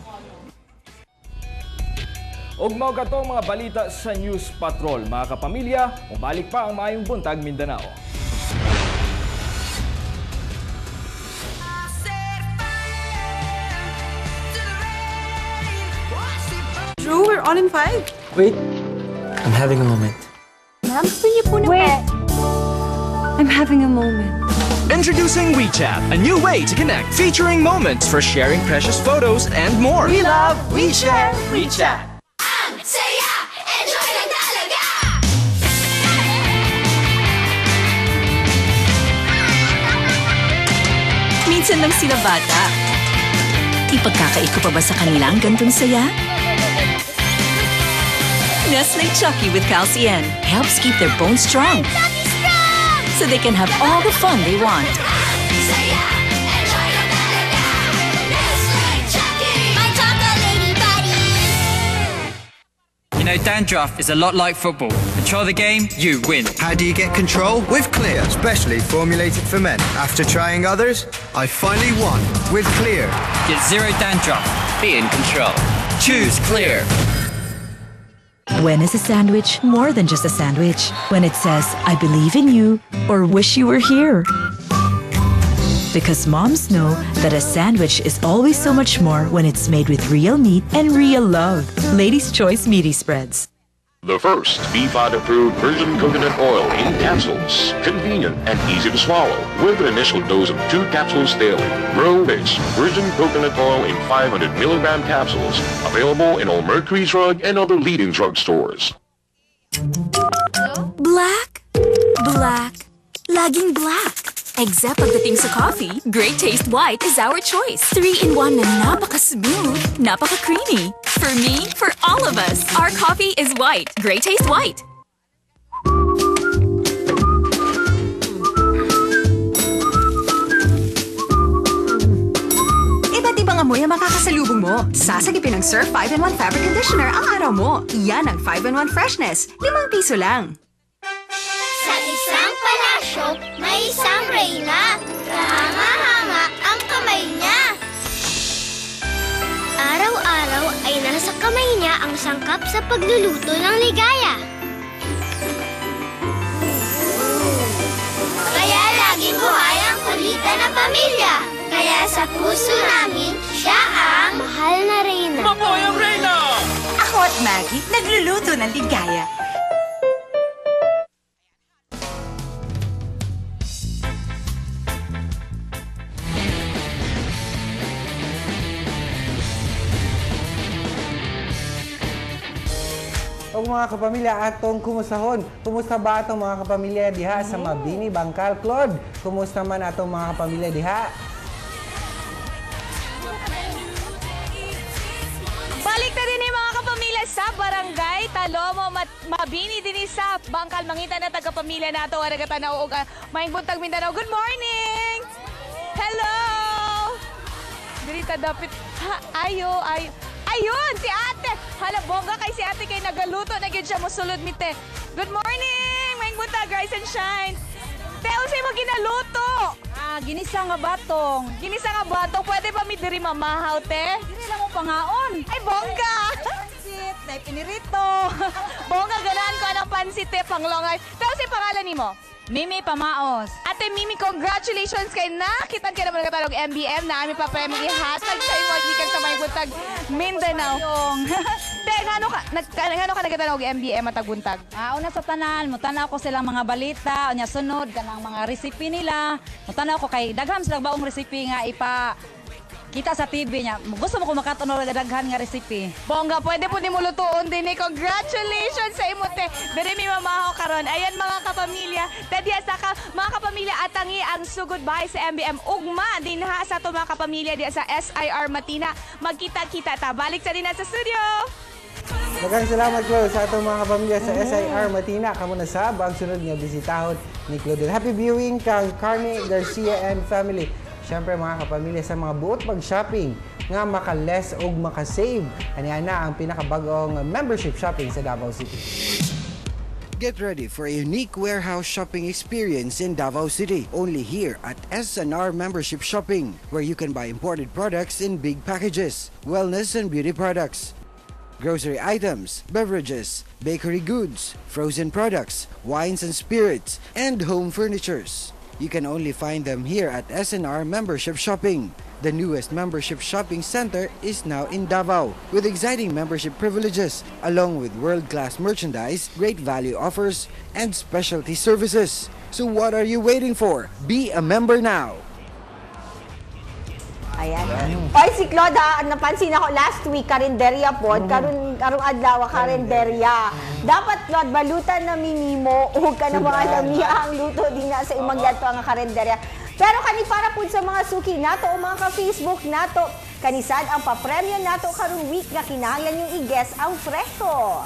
Ug mao katong mga balita sa News Patrol. Mga kapamilya, mabalik pa ang Maayong Buntag Mindanao. Drew, we're on in 5. Wait, I'm having a moment. Ma'am, gusto niyo po na I'm having a moment. Introducing WeChat, a new way to connect, featuring moments for sharing precious photos and more. We love, we share, WeChat. Saya! Enjoy na talaga! Minsan lang sila bata. Ipagkakaiko pa ba sa kanila ang gantong saya? Nestle Chucky with Calcium helps keep their bones strong. So they can have all the fun they want. You know, dandruff is a lot like football. Control the game, you win. How do you get control? With Clear, specially formulated for men. After trying others, I finally won with Clear. Get zero dandruff. Be in control. Choose Clear. When is a sandwich more than just a sandwich? When it says, I believe in you, or wish you were here. Because moms know that a sandwich is always so much more when it's made with real meat and real love. Ladies' Choice Meaty Spreads. The first BFOD-approved virgin coconut oil in capsules. Convenient and easy to swallow with an initial dose of 2 capsules daily. Grow-Rich virgin coconut oil in 500 milligram capsules. Available in all Mercury Drug and other leading drugstores. Black, black, laging black. Except pagdating sa coffee, Great Taste White is our choice. 3-in-1 na napaka-smooth, napaka-creamy. For me, for all of us, our coffee is white. Great Taste White. Iba't ibang amoy ang makakasalubong mo. Sasagipin ng Surf 5-in-1 Fabric Conditioner ang araw mo. Yan ang 5-in-1 Freshness. 5 piso lang. Sa isang palasyo, may isang reyna. Kahanga-hanga ang kamay niya. Araw-araw ay nasa kamay niya ang sangkap sa pagluluto ng ligaya. Kaya laging buhay ang kulitan ng pamilya. Kaya sa puso namin, siya ang mahal na reyna. Maboy ang reyna! Ako at Maggie, nagluluto ng ligaya. O mga kapamilya, atong kumusahon. Kumusta ba atong mga kapamilya diha sa Mabini, Bangkal? Claude, kumusta man atong mga kapamilya diha? Balik na din mga kapamilya sa Barangay Talomo, Mabini din sa Bangkal. Mangita na tagapamilya nato ang nagatanaw og Maayong Buntag Mindanao. Good morning! Hello! Dirita dapit. Ayun, si ate! Hala, bongga kay si ate kay nagaluto na gyud siya mosulod mite. Good morning! Maayong Buntag, rise and shine! Te, unsay mo ginaluto? Ginisa nga batong. Ginisa nga batong, pwede ba mi diri mamahaw, te? Diri lang mo pangaon. Ay, bongga! Pansit, na pinirito. Bongga, ganahan ko anong pansit, te, panglongay. Pero si pangalan ni mo? Mimi Pamaos. Ate Mimi, congratulations kay nakitan ka naman nagkatalog MBM na aming papremyo ihatag sa imo gikan sa may buntag Mindanao. Te, ngano ka nagkatalog MBM matag buntag? Una sa tanan, mutanaw ko silang mga balita, unya sunod kanang mga recipe nila. Mutanaw ko kay dagham silang baong recipe nga kita sa TV niya. Gusto mo ko makatunog na daghan nga recipe. Bongga, pwede po ni mo lutuon din eh. Congratulations sa imo, te. Dere mi mamahaw karon. Ayan mga kapamilya. Tadi sa mga kapamilya atangi ang sugod bahay sa MBM ugma din ha sa to mga kapamilya di sa SIR Matina. Magkita-kita ta. Balik sa din sa studio. Daghang salamat Claude sa atong mga kapamilya sa SIR Matina. Kamo na sab ang sunod nga bisitahon ni Claude. Happy viewing kang Carne Garcia and family. Siyempre mga kapamilya sa mga buot mag-shopping nga maka-less o maka-save. Aniya na ang pinakabagong membership shopping sa Davao City. Get ready for a unique warehouse shopping experience in Davao City. Only here at SNR Membership Shopping, where you can buy imported products in big packages, wellness and beauty products, grocery items, beverages, bakery goods, frozen products, wines and spirits, and home furnitures. You can only find them here at SNR Membership Shopping. The newest membership shopping center is now in Davao with exciting membership privileges along with world-class merchandise, great value offers, and specialty services. So what are you waiting for? Be a member now! Ayan. Oy, si Claude, napansin ako last week, karinderya po. Karong adlaw, karinderya. Dapat, Claude, balutan na minimo. Huwag ka na mga lamiya ang luto din na sa imang gato ang karinderya. Pero kani para po sa mga suki nato o mga ka-Facebook nato, kanisad ang papremyo nato karong week nga kinahanglan yung i-guess ang presyo.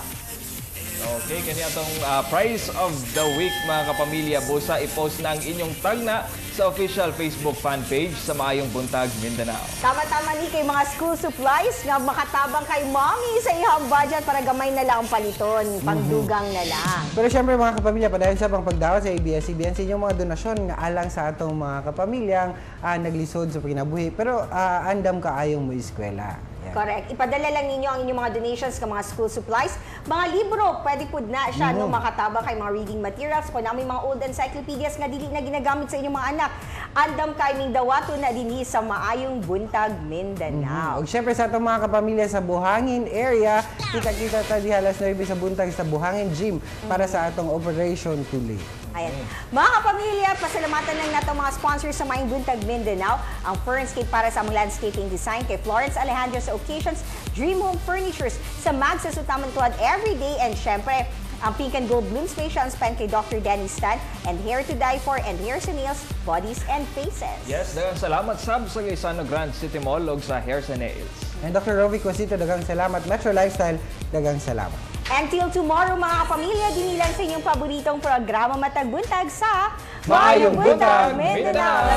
Okay, kani atong price of the week mga kapamilya. Busa i-post na ang inyong tag na sa official Facebook fan page sa Maayong Buntag Mindanao. Tama-tama ni kay mga school supplies nga makatabang kay mommy sa ihang budget para gamay na lang ang paliton, pangdugang na lang. Pero syempre mga kapamilya, padayon sa pang pagdawat sa ABS-CBN sa inyong mga donasyon nga alang sa atong mga kapamilyang naglisod sa pagkinabuhi. Pero andam ka ayong mo eskwela. Correct. Ipadala lang ninyo ang inyong mga donations ka mga school supplies. Mga libro, pwede po na siya no, makatabang kay mga reading materials. Kung namin mga old encyclopedias nga dili na ginagamit sa inyong mga anak. Andam kay ming dawato na dinhi sa Maayong Buntag, Mindanao. O syempre sa atong mga kapamilya sa Buhangin area, kita-kita ta di alas 9 sa buntag sa Buhangin Gym para sa atong Operation Tuli. Ayan. Mga kapamilya, pasalamatan lang nato mga sponsors sa Maayong Buntag, Mindanao. Ang Fernscape para sa among landscaping design kay Florence Alejandro sa Occasions, Dream Home Furnitures sa Mag sa Sutaman Tuad Everyday, and syempre ang Pink and Gold Blooms Facial Spend kay Dr. Danny Stan, and Hair to Die For and Hairs and Nails, Bodies and Faces. Yes, dagang salamat sab sa Gaisano Grand City Mall ug sa Hairs and Nails. And Dr. Rovi Cosito, dagang salamat. Metro Lifestyle, dagang salamat. Until tomorrow mga kapamilya, dinilang sa inyong paboritong programa Matag Buntag sa Maayong Buntag, Mindanao.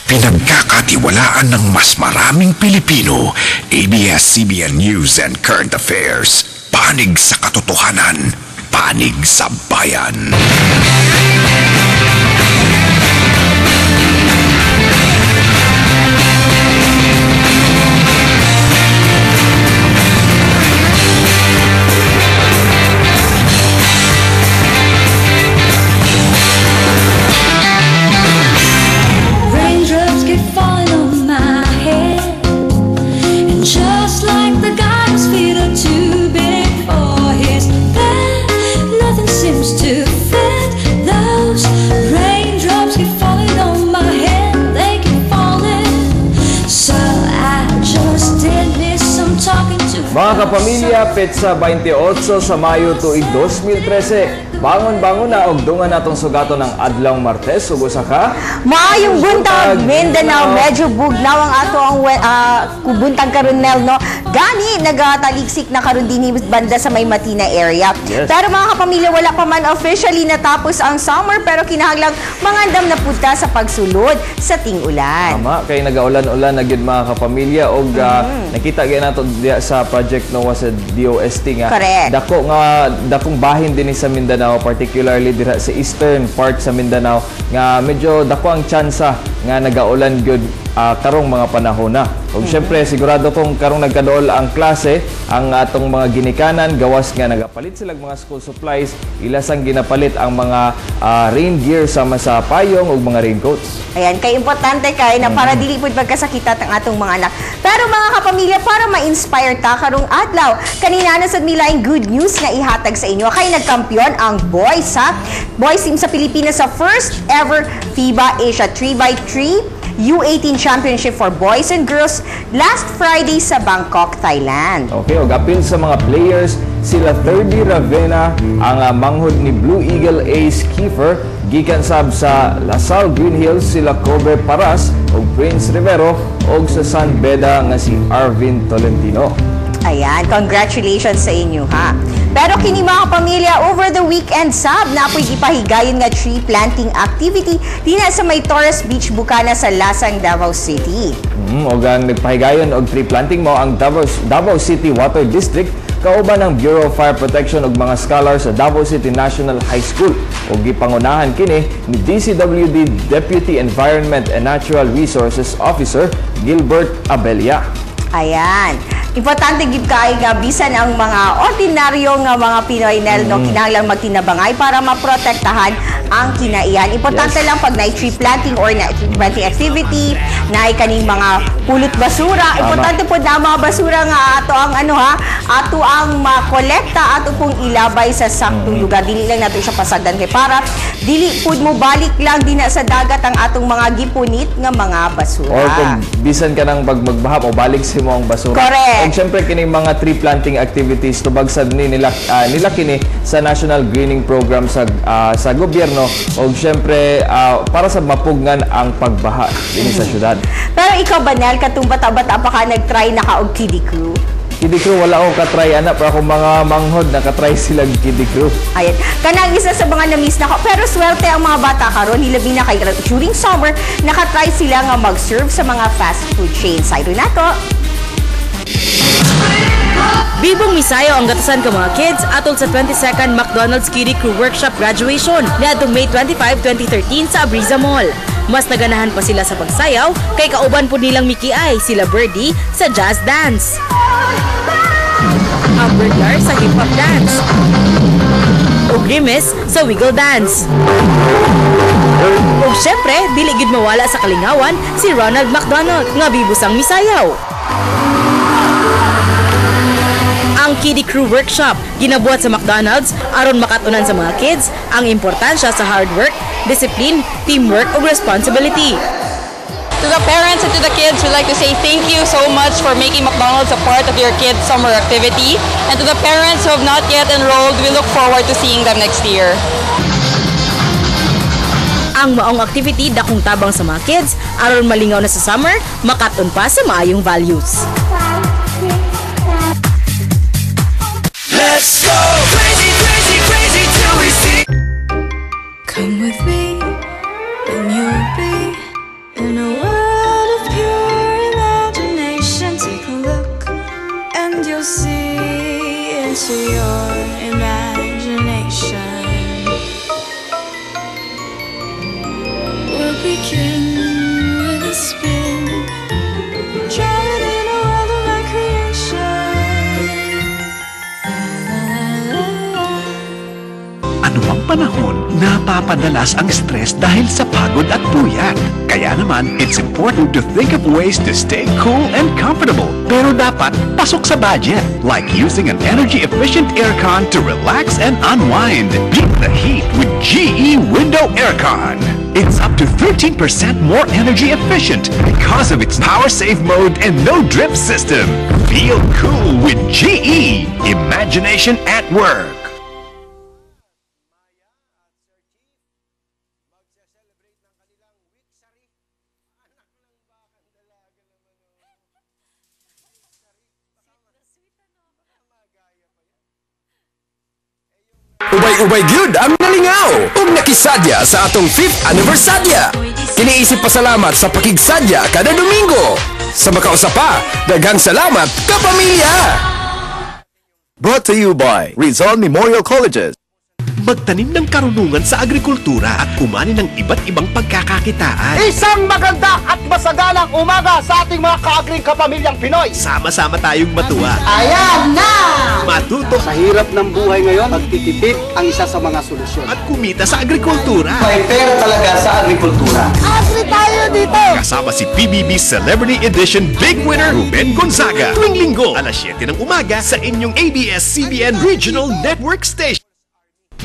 Pinagkakatiwalaan ng mas maraming Pilipino, ABS-CBN News and Current Affairs. Panig sa katotohanan, panig sa bayan. Mga kapamilya, petsa 28 sa Mayo tuig 2013, Bangon-bangon na og dungan natong sugaton ng adlawng Martes ug usa ka Maayong buntag Mindanao, medyo bugnaw ang ato ang buntag karon Nel, no. Gani nagataliksik na karon dinhi banda sa May Matina area. Yes. Pero mga kapamilya, wala pa man officially natapos ang summer, pero kinahanglang mangandam na punta sa pagsulod sa ting-ulan. Tama, kay nagaulan-ulan na gyud mga kapamilya og nakita gyud nato diya sa project no sa DOST nga. Correct. Dakong bahin din sa Mindanao, particularly dira sa eastern part sa Mindanao nga medyo dako ang tsansa nga nagaulan gyud karong mga panahon na. Ug syempre sigurado kung karong nagkadool ang klase, ang atong mga ginikanan gawas nga nagapalit sila mga school supplies, ilasang ginapalit ang mga rain gear sama sa payong ug mga raincoats. Ayan, kay importante kay na para dili pud magkasakitat ang atong mga anak. Pero mga kapamilya, para ma-inspire ta karong adlaw, kanina na sad nila ang good news nga ihatag sa inyo. Kay nagkampiyon ang boys team sa Pilipinas sa first ever FIBA Asia 3x3 U18 Championship for Boys and Girls last Friday sa Bangkok, Thailand. Okay, og apil sa mga players, sila Thirdy Ravena, ang manghod ni Blue Eagle Ace Kiefer, gikan sab sa Lasal Green Hills sila Kobe Paras ug Prince Rivero, og sa San Beda nga si Arvin Tolentino. Ayan, congratulations sa inyo ha. Pero kini mga pamilya, over the weekend sab na apoy gipahigayon nga tree planting activity dinha sa May Torres Beach, Bukana sa Lasang, Davao City. Og ang nagpahigayon og tree planting mo ang Davao City Water District kauban ng Bureau of Fire Protection ug mga scholars sa Davao City National High School. Og gipangunahan kini ni DCWD Deputy Environment and Natural Resources Officer Gilbert Abelia. Ayan. Importante gid kay nga bisan ang mga ordinaryo nga mga Pinoy Nel, no, kinahanglan magtinabangay para maprotektahan ang kinaihan. Importante lang pag na tree planting or na tree planting activity, na kaning mga pulot basura. Importante po na mga basura nga ato ang ato ang makolekta, ato pong ilabay sa saktong lugar. Dili lang nato siya pasagdan kay para dili pud mo balik lang dinha sa dagat ang atong mga gipunit nga mga basura. Or kung bisan ka nang magbaha o balik sa mo ang basura. Correct. Ug syempre kining mga tree planting activities tubagsad ni nila kini sa National Greening Program sa gobyerno ug syempre para sa mapugnan ang pagbaha dinhi sa syudad. Pero ikaw ba Nel, katong bata-bata pa ka nag-try na ka og kiddie crew? Kiddie crew wala akong katry ana, pero akong mga manghod nakatry silang kiddie crew. Ayan, kanang isa sa mga na-miss na ko. Pero swerte ang mga bata karon, hilabi na kay during summer nakatry sila nga mag-serve sa mga fast food chains. Sayro na to. Bibong misayo ang gatasan ka mga kids atol sa 22nd McDonald's Kiddie Crew Workshop graduation niadtong May 25, 2013 sa Abriza Mall. Mas naganahan pa sila sa pagsayaw kay kauban po nilang Mickey Eye, sila Birdie sa jazz dance, ang Burglar sa hip hop dance, o Grimace sa wiggle dance. O syempre, dili gid mawala sa kalingawan si Ronald McDonald nga bibusang misayaw. Ang Kiddie Crew Workshop ginabuhat sa McDonald's aron makatunan sa mga kids ang importansya sa hard work, discipline, teamwork ug responsibility. To the parents and to the kids, we'd like to say thank you so much for making McDonald's a part of your kids' summer activity. And to the parents who have not yet enrolled, we look forward to seeing them next year. Ang maong activity dakong tabang sa mga kids aron malingaw na sa summer, makatun pa sa maayong values. Let's go crazy, crazy, crazy till we see. Come with me, and you'll be in a world of pure imagination. Take a look, and you'll see into your imagination. We'll begin with a spin, driving in a world of my creation. Anumang panahon, napapadalas ang stress dahil sa pagod at puyat. Kaya naman, it's important to think of ways to stay cool and comfortable. Pero dapat pasok sa budget, like using an energy-efficient aircon to relax and unwind. Beat the heat with GE Window Aircon. It's up to 13% more energy efficient because of its power save mode and no drip system. Feel cool with GE. Imagination at work. ubay gyud ang nalingaw ug nakisadya sa atong 5th anniversarya. Kiniisip pasalamat sa pakigsadya kada Domingo. Sa makausa pa, daghang salamat kapamilya. Brought to you by Rizal Memorial Colleges. Magtanim ng karunungan sa agrikultura at kumanin ng iba't ibang pagkakakitaan. Isang maganda at masagalang umaga sa ating mga kaagring kapamilyang Pinoy. Sama-sama tayong matuwa. Ayan na! Matuto sa hirap ng buhay ngayon, magtitipid ang isa sa mga solusyon. At kumita sa agrikultura. May pera talaga sa agrikultura. Agri tayo dito! Kasama si PBB Celebrity Edition Big Winner Ruben Gonzaga. Tuwing linggo, alas 7 ng umaga sa inyong ABS-CBN Regional Network Station.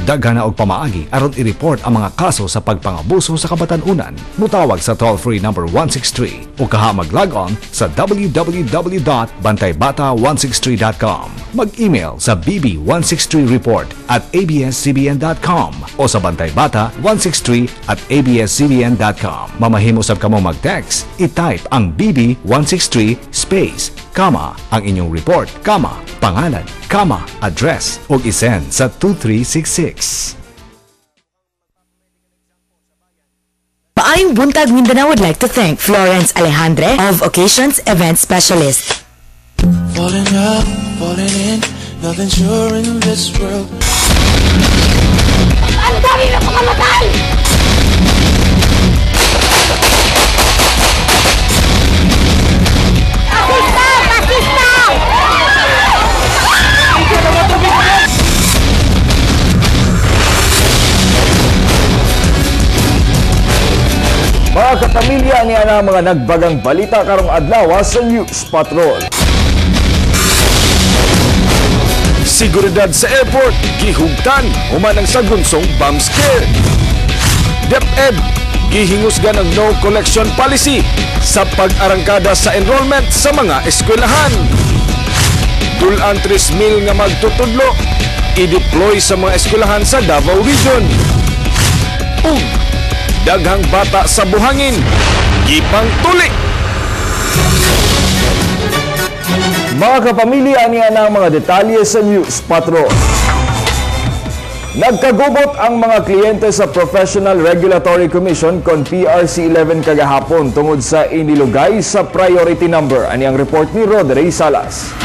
Daghan na og pamaagi aron i-report ang mga kaso sa pagpangabuso sa kabatanunan. Mutawag sa toll-free number 163 o kaha mag-log on sa www.bantaybata163.com. Mag-email sa bb163report@abscbn.com o sa bantaybata163@abscbn.com. Mamahim usab kamo mag-text, i-type ang BB163 space, kama, ang inyong report, kama, pangalan, kama, address o isend sa 2366. Paayong buntag, Mindanao would like to thank Florence Alejandre of Occasions Event Specialist. Falling up, falling in, nothing sure in this world. Ang dami na pakamatay! Mga kapamilya niya na mga nagbagang balita karong adlaw sa News Patrol. Seguridad sa airport, gihugtan, human ang sagunsong bomb scare. DepEd, gihingusgan ang no collection policy sa pag-arangkada sa enrollment sa mga eskwelahan. Dulan 3,000 nga magtutudlo, i-deploy sa mga eskwelahan sa Davao Region. Ug daghang bata sa buhangin, gipang tuli. Mga kapamilya, niya na ang mga detalye sa News Patrol. Nagkagubot ang mga kliyente sa Professional Regulatory Commission kon PRC11 kagahapon tungod sa inilugay sa priority number. Ani ang report ni Rodrey Salas.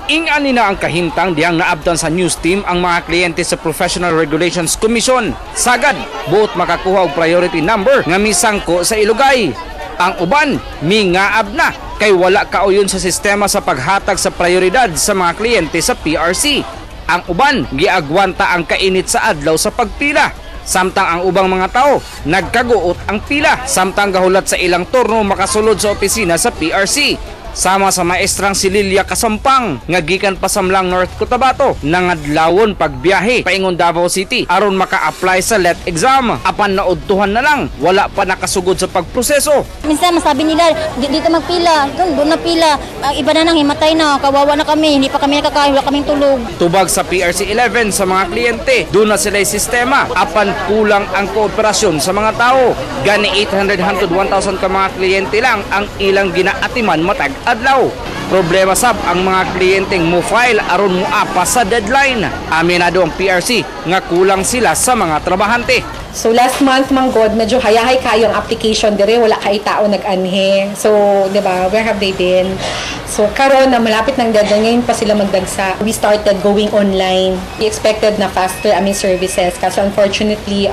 Ingan nina ang kahintang diyang naabtan sa news team ang mga kliyente sa Professional Regulations Commission. Sagad, buot makakuha og priority number nga misangko sa ilugay. Ang uban, mingaab na kay wala kauyon sa sistema sa paghatag sa prioridad sa mga kliyente sa PRC. Ang uban, giagwanta ang kainit sa adlaw sa pagpila. Samtang ang ubang mga tao, nagkaguot ang pila. Samtang gahulat sa ilang turno makasulod sa opisina sa PRC. Sama sa maestrang si Lilia Kasampang nga gikan pa Samlang North Cotabato nangadlawon pagbiyahe paingon Davao City aron maka-apply sa LET exam. Apan naudtuhan na lang, wala pa nakasugod sa pagproseso. Minsan masabi nila dito magpila, doon na pila, iba na nang himatay na, kawawa na kami, hindi pa kami nakakain, wala kaming tulog. Tubag sa PRC11 sa mga kliyente, doon na sila'y sistema apan kulang ang kooperasyon sa mga tao. Gani 800 hangtod 1,000 ka mga kliyente lang ang ilang ginaatiman matag adlaw. Problema sab ang mga kliyenteng mo-file aron moapa sa deadline. Aminado ang PRC nga kulang sila sa mga trabahante. So last month, manggod, medyo hayahay kayo ang application dire, wala kay tao nag-anhe. So, di ba, where have they been? So, karon na malapit ng deadline, ngayon pa sila magdagsa. We started going online. We expected na faster aming services. Kasi unfortunately,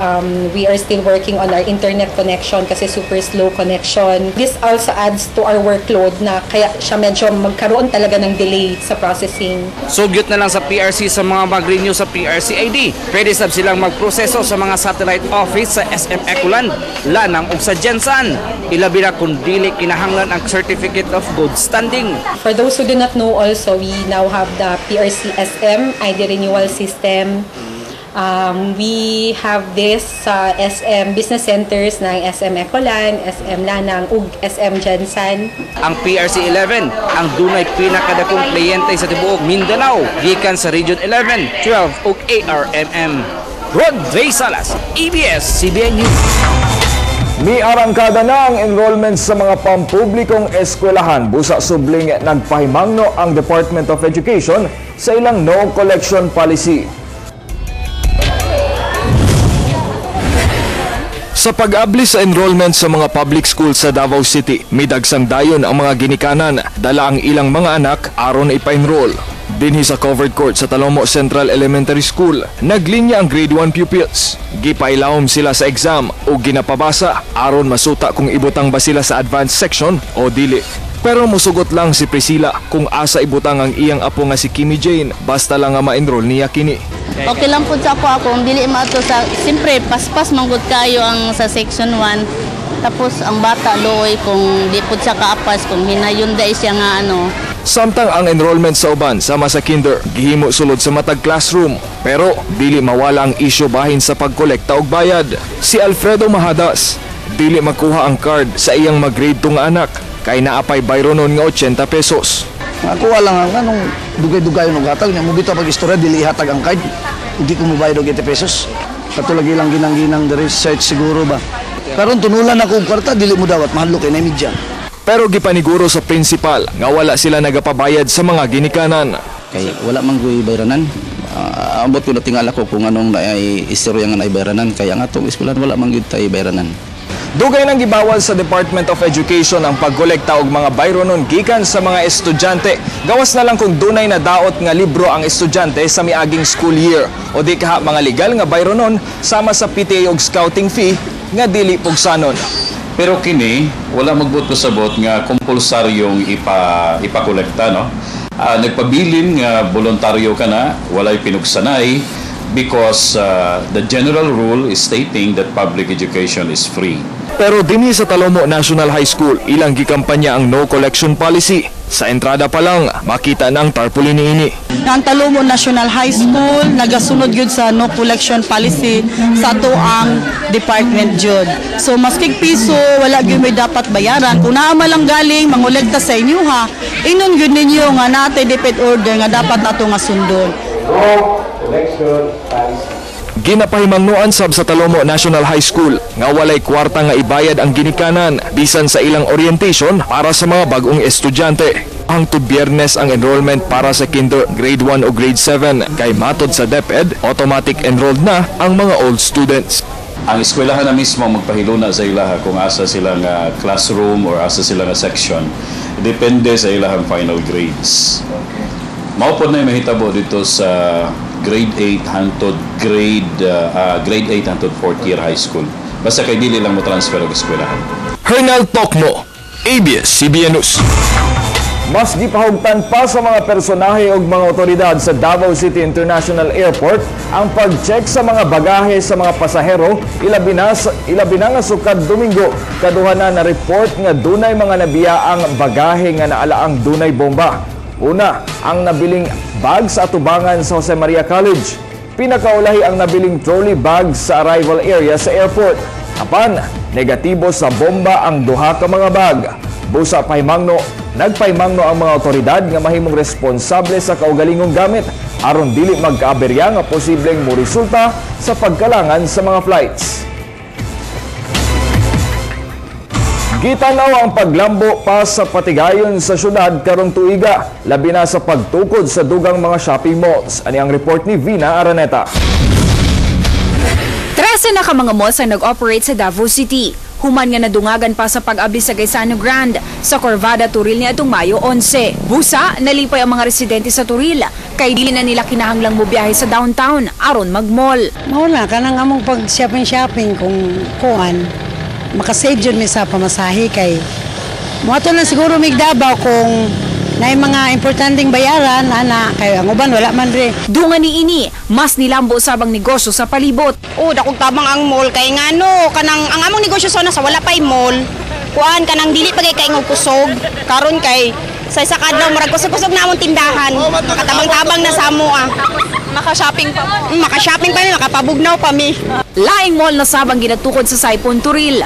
we are still working on our internet connection kasi super slow connection. This also adds to our workload na kaya siya medyo magkaroon talaga ng delay sa processing. Sugyot na lang sa PRC sa mga mag-renew sa PRC ID. Pwede sab silang magproseso sa mga satellite office sa SM Ecoland, Lanang ug sa Jensan. Ilabi na kung dili kinahanglan ang Certificate of Good Standing. For those who do not know also, we now have the PRC SM ID renewal system. We have this sa SM business centers ng SM Ecoland, SM Lanang ug SM Jensan. Ang PRC11 ang dunay pinakadakong kliyente sa tibuok Mindanao gikan sa Region 11, 12 ug ARMM. Rodrey Salas, ABS-CBN News. Miarangkada na ang enrollment sa mga pampublikong eskwelahan. Busa subling nagpahimangno ang Department of Education sa ilang no collection policy. Sa pag-abli sa enrollment sa mga public school sa Davao City, midagsang dayon ang mga ginikanan, dala ang ilang mga anak aron ipa-enroll. Dinhi sa covered court sa Talomo Central Elementary School, naglinya ang grade 1 pupils. Gipailawom sila sa exam o ginapabasa aron masuta kung ibutang ba sila sa advanced section o dili. Pero musugot lang si Priscilla kung asa ibutang ang iyang apo nga si Kimi Jane basta lang nga ma-enroll niya kini. Okay lang po sa ako kung dili maato sa siyempre paspas manggod kayo ang sa section 1. Tapos ang bata looy kung di pud siya kaapas kung hinayon dai siya nga ano. Samtang ang enrollment sa uban sama sa kinder gihimo sulod sa matag classroom, pero dili mawala ang isyu bahin sa pagkolekta og bayad. Si Alfredo Mahadas dili makuha ang card sa iyang mag-grade 2 nga anak kay naapay bayronon nga 80 pesos. Nakuha lang ang anong dugay-dugay ng gatag niya. Mubito pag istorya, dili ihatag ang card. Hindi ko mubayad og 80 pesos. Katulagi lang ginang-ginang the research siguro ba. Karon tunulan ako og kwarta, dili mo dawat, mahal kay na media. Pero gipaniguro sa principal nga wala sila nagapabayad sa mga ginikanan. Kay wala man goy bayranan. Ambot ko na tingala ko kung anong naay istorya nga naay bayranan. Kaya nga itong eskwelahan wala man gyud tay bayranan. Dugay nang gibawal sa Department of Education ang pagkolekta og mga bayronon gikan sa mga estudyante. Gawas na lang kung dunay na daot nga libro ang estudyante sa miaging school year o di kaha mga legal nga bayronon sama sa PTA og scouting fee nga dili pugsanon. Pero kini wala magbut ko sabot nga kompulsaryong ipakolekta no. Nagpabilin nga voluntaryo ka na, walay pinugsanay because the general rule is stating that public education is free. Pero dinhi sa Talomo National High School, ilang gikampanya ang no collection policy. Sa entrada pa lang, makita na ang tarpaulin niini. Ang Talomo National High School nagasunod gyud sa no collection policy sa ato ang department jud. So maskig piso wala gyud may dapat bayaran. Kung naa man lang galing mangolekta sa inyo ha, inon gyud ninyo nga natay deped order nga dapat nato nga sundon. No collection policy. Ginapahimangnuan sab sa Talomo National High School nga walay kwarta nga ibayad ang ginikanan bisan sa ilang orientation para sa mga bagong estudyante. Hangtod Biyernes ang enrollment para sa kinder, grade 1 o grade 7 kay matod sa DepEd, automatic enrolled na ang mga old students. Ang eskwelahan na mismo magpahiluna sa ilaha kung asa sila nga classroom or asa sila nga section. Depende sa ilahang final grades. Maupod na yung mahitabo dito sa grade 8 hangtod grade 8 hangtod 4th year high school. Basta kay dili lang mo transfer og eskwelahan. Hernal Tokmo, ABS-CBN News. Mas gipahugtan pa sa mga personahe ug mga otoridad sa Davao City International Airport ang pag-check sa mga bagahe sa mga pasahero ilabi na nga sukad Domingo kaduhanan na report nga dunay mga nabiyaang bagahe nga naalaang dunay bomba. Una, ang nabiling bag sa atubangan sa Jose Maria College. Pinakaulahi ang nabiling trolley bag sa arrival area sa airport. Apan, negatibo sa bomba ang duha ka mga bag. Busa nagpaymangno ang mga otoridad nga mahimong responsable sa kaugalingong gamit aron dili magkaaberya nga posibleng moresulta sa pagkalangan sa mga flights. Gitanaw ang paglambo pa sa patigayon sa syudad karong tuiga, labi na sa pagtukod sa dugang mga shopping malls. Ani ang report ni Vina Araneta. 13 na ka mga malls ang nag-operate sa Davao City. Human nga nadungagan pa sa pag-abli sa Gaisano Grand sa Corvada, Turil ni atong Mayo 11. Busa, nalipay ang mga residente sa Turil kay dili na nila kinahanglang mobiyahe sa downtown aron mag-mall. Mauna ka nang among pag-shopping kung kuan. Makasave dyan may sa pamasahe kay moto lang siguro mig Davao kung na mga importanteng bayaran ana kay ang uban wala man rin. Dungan ni ini mas nilambo sabang negosyo sa palibot. Dakong tabang ang mall kay ngano kanang ang among negosyo sa wala pay mall kuan kanang dili pagay kay ngog kusog karon kay sa isa kadlaw murag kusog-kusog na among tindahan katabang-tabang na sa amo Maka-shopping pa makapabugnaw pa mi. Laing mall na sabang ginatukod sa Saipon, Turil.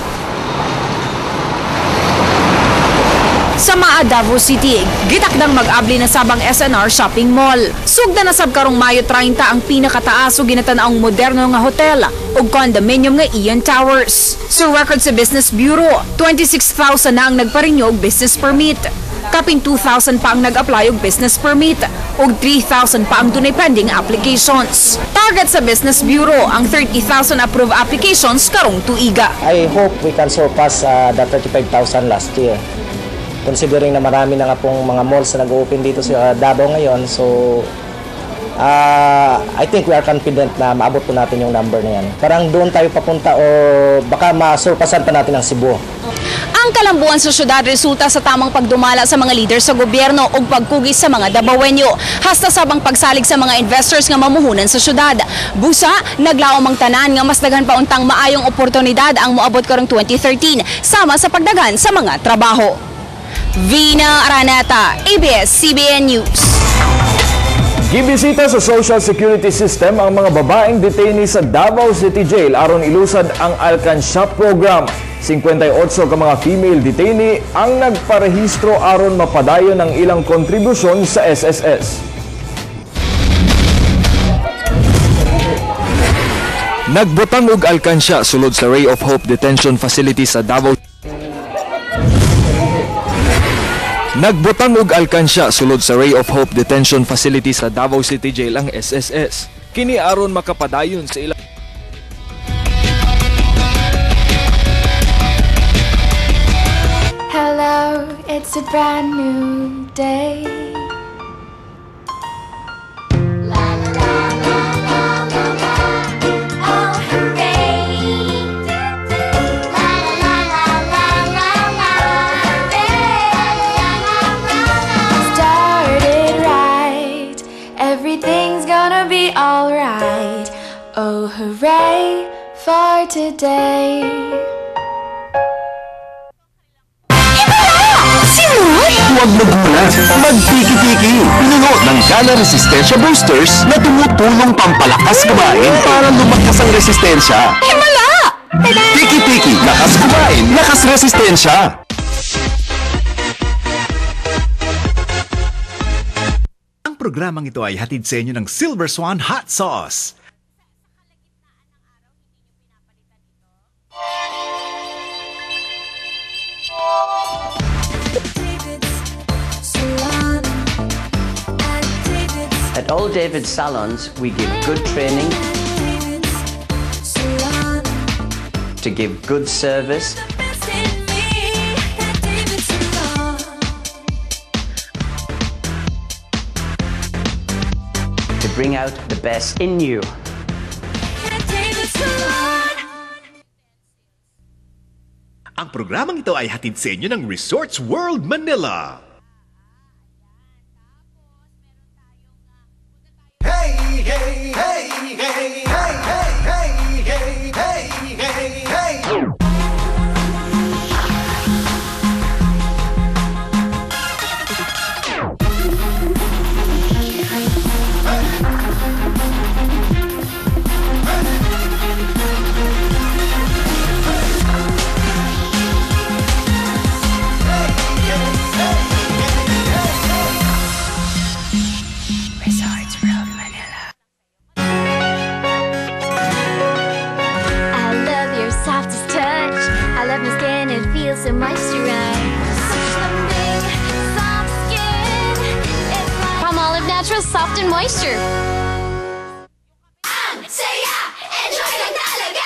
Sa Davao City, gitakdang mag-abli na sabang SNR Shopping Mall. Sugda na sab karong Mayo 30 ang pinakataas o ginatanaong moderno nga hotel o condominium nga Ian Towers. Sa record sa Business Bureau, 26,000 na ang nagparenew og business permit. Kapin 2,000 pa ang nag-apply og business permit. ug 3,000 pa ang dunay pending applications. Target sa Business Bureau ang 30,000 approved applications karong tuiga. I hope we can surpass the 35,000 last year. Considering na marami na nga pong mga malls na nag-open dito sa Davao ngayon, so I think we are confident na maabot po natin yung number na yan. Parang doon tayo papunta o baka masurpasan pa natin ang Cebu. Ang kalambuan sa syudad resulta sa tamang pagdumala sa mga leader sa gobyerno ug pagkugis sa mga Davaoenyo. Hasta sabang pagsalig sa mga investors nga mamuhunan sa syudad. Busa, naglaom ang tanan nga mas daghan pa untang maayong oportunidad ang moabot karong 2013 sama sa pagdagan sa mga trabaho. Vina Araneta, ABS-CBN News. Gibisita sa Social Security System ang mga babaeng detainee sa Davao City Jail aron ilusad ang Alcansya Program. 58 ka mga female detainee ang nagparehistro aron mapadayon ang ilang kontribusyon sa SSS. Nagbutang og Alcansya sulod sa Ray of Hope Detention Facility sa Davao. Nagbutang og Alcansya sulod sa Ray of Hope Detention Facility sa Davao City Jail ang SSS. Kini aron makapadayon sa ilang Hello, it's a brand new day. Everything's gonna be alright. Oh, hooray for today. Huwag magulat, magtiki-tiki. Pinuno ng Gala Resistensya Boosters na tumutulong pampalakas kumain para lumakas ang resistensya. Himala! Tiki-tiki, lakas kumain, lakas resistensya. Ang programang ito ay hatid sa inyo ng Silver Swan Hot Sauce. At all David salons, we give good training, to give good service, to bring out the best in you. Ang programang ito ay hatid sa inyo ng Resorts World Manila. So moisturized. Soft skin. Palmolive Natural Soft and Moisture. Saya, enjoy lang talaga!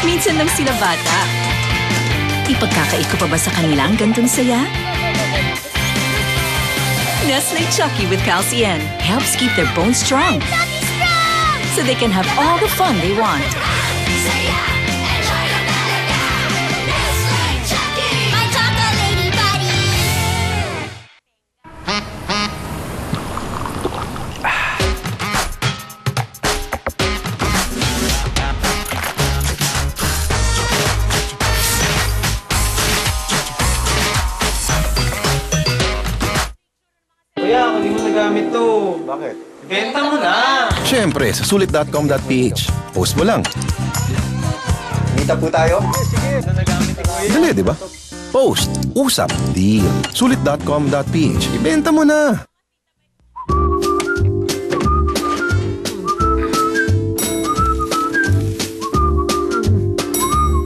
Minsan lang sila bata. Ipagkakait ko pa ba sa kanila ang gantong saya? Nestle Chucky with Calcium helps keep their bones strong. So they can have all the fun they want. My chocolate lady buddy. Kuya, kung di mo nagamit to. Bakit? Benta mo na! Siyempre, sa sulit.com.ph. Post mo lang. Kita po tayo? Sige, nagamit ko yun. Dali, di ba? Post, usap, deal. Sulit.com.ph. Ibenta mo na!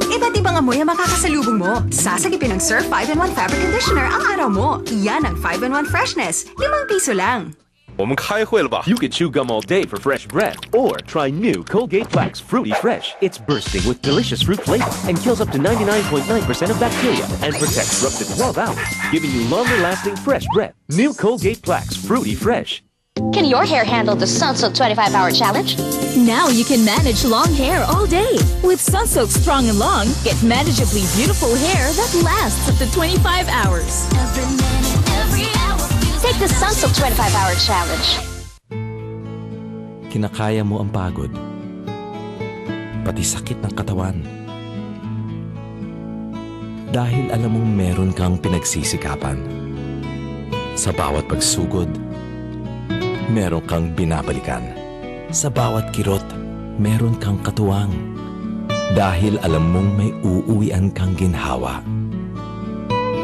Iba't ibang amoy ang makakasalubong mo. Sasagipin ng Surf 5-in-1 Fabric Conditioner ang araw mo. Iyan ang 5-in-1 Freshness. 5 piso lang. 我们开会了吧? You can chew gum all day for fresh breath, or try new Colgate Flex Fruity Fresh. It's bursting with delicious fruit flavor and kills up to 99.9% of bacteria and protects for up to 12 hours, giving you longer-lasting fresh breath. New Colgate Flex Fruity Fresh. Can your hair handle the Sunsilk 25-hour challenge? Now you can manage long hair all day. With Sunsilk Strong and Long, get manageably beautiful hair that lasts up to 25 hours. Every minute, every hour. Take the Sunsilk 25-hour challenge. Kinakaya mo ang pagod, pati sakit ng katawan. Dahil alam mong meron kang pinagsisikapan. Sa bawat pagsugod, meron kang binabalikan. Sa bawat kirot, meron kang katuwang. Dahil alam mong may uuwian kang ginhawa.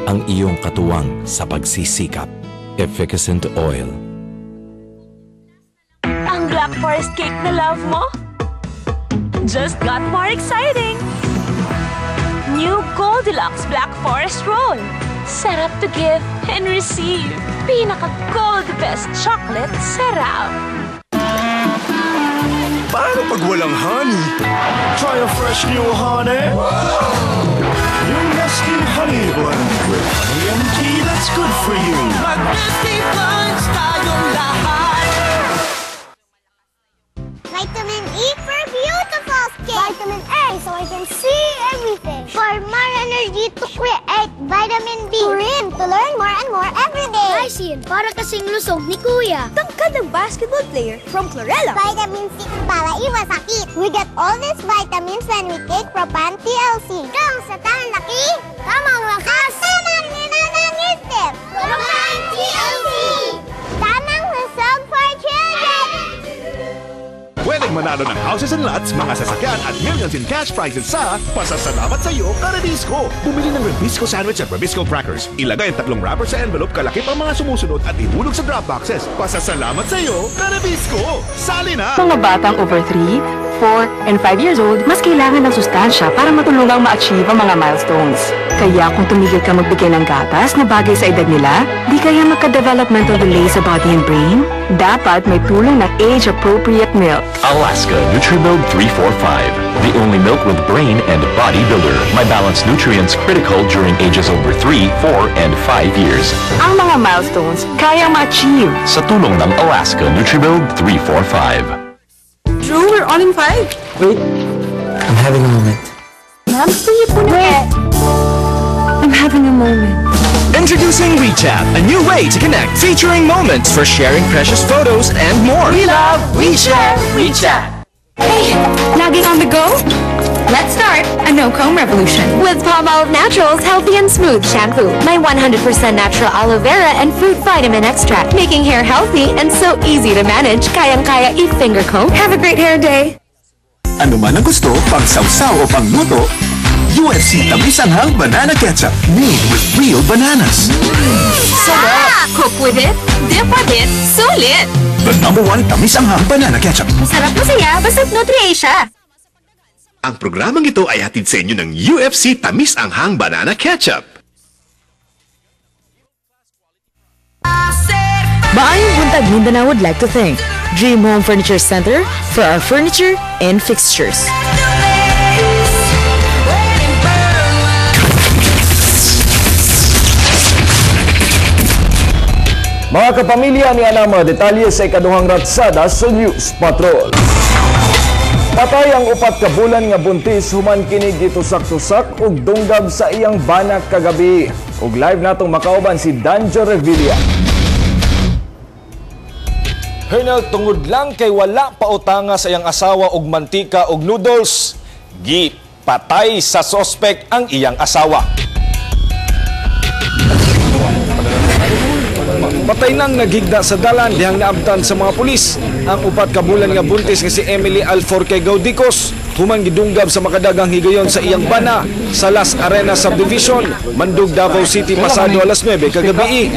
Ang iyong katuwang sa pagsisikap. Efficacent Oil. Ang Black Forest cake na love mo? Just got more exciting! New Goldilocks Black Forest Roll. Sarap to give and receive. Pinaka-gold best chocolate sarap. Paano pag walang honey? Try a fresh new honey. Yung Nestle Honey Blend with honey and tea that's good for you. Mag-Nestle Blends tayong lahat. Vitamin E for beautiful skin. Vitamin A so I can see everything. For more energy to create vitamin B. Turin to learn more and more every day. Lysine para kasing lusog ni Kuya. Tangkad ng basketball player from Chlorella. Vitamin C para iwas sakit. We get all these vitamins when we take Propan TLC. Kang sa tanlaki, tamang lakas. Tamang ninanangistip. Propan TLC. Tamang lusog for children. Pwedeng manalo ng houses and lots, mga sasakyan at millions in cash prizes sa Pasasalamat Sa'yo, Karabisco. Bumili ng Rebisco Sandwich at Rebisco Crackers. Ilagay ang 3 wrapper sa envelope, kalakip ang mga sumusunod at ihulog sa drop boxes. Pasasalamat Sa'yo, Karabisco. Sali na! Mga batang over 3, 4, and 5 years old, mas kailangan ng sustansya para matulungang ma-achieve ang mga milestones. Kaya kung tumigil ka magbigay ng gatas na bagay sa edad nila, di kaya magka-developmental delay sa body and brain, dapat may tulong na age-appropriate milk. Alaska NutriBuild 345, the only milk with brain and body builder. My balanced nutrients critical during ages over 3, 4, and 5 years. Ang mga milestones kayang ma-achieve Sa tulong ng Alaska NutriBuild 345. Drew, we're on in 5. Wait, I'm having a moment. Ma'am, sige po na. I'm having a moment. Introducing WeChat, a new way to connect, featuring moments for sharing precious photos and more. We love, we share, WeChat. Hey, laging on the go? Let's start a no-comb revolution With Palmolive Naturals Healthy and Smooth Shampoo. My 100% natural aloe vera and fruit vitamin extract. Making hair healthy and so easy to manage. Kayang-kaya i-finger comb. Have a great hair day. Ano man ang gusto, pang sausaw o pang luto, UFC Tamis Anghang Banana Ketchup, made with real bananas. Sarap! Cook with it, dip with it, sulit! The #1 Tamis Anghang Banana Ketchup. Masarap masaya, basta't Nutri-Asia. Ang programang ito ay hatid sa inyo ng UFC Tamis Anghang Banana Ketchup. Maayong buntag Mindanao would like to thank Dream Home Furniture Center for our furniture and fixtures. Mga kapamilya ni Anama, detalye sa ikaduhang ratsada sa News Patrol. Patay ang 4 ka bulan nga buntis human kini gitusak-tusak ug dunggab sa iyang banak kagabi. Ug live natong makauban si Danjo Revilla. Hernal, tungod lang kay wala pautanga sa iyang asawa og mantika og noodles, gipatay sa sospek ang iyang asawa. Patay nang naghigda sa dalan dihang naabtan sa mga pulis ang 4 ka bulan nga buntis nga si Emily Alforque Gaudicos human gidunggab sa makadagang higayon sa iyang bana sa Las Arenas Subdivision, Mandug, Davao City pasado alas 9 kagabi.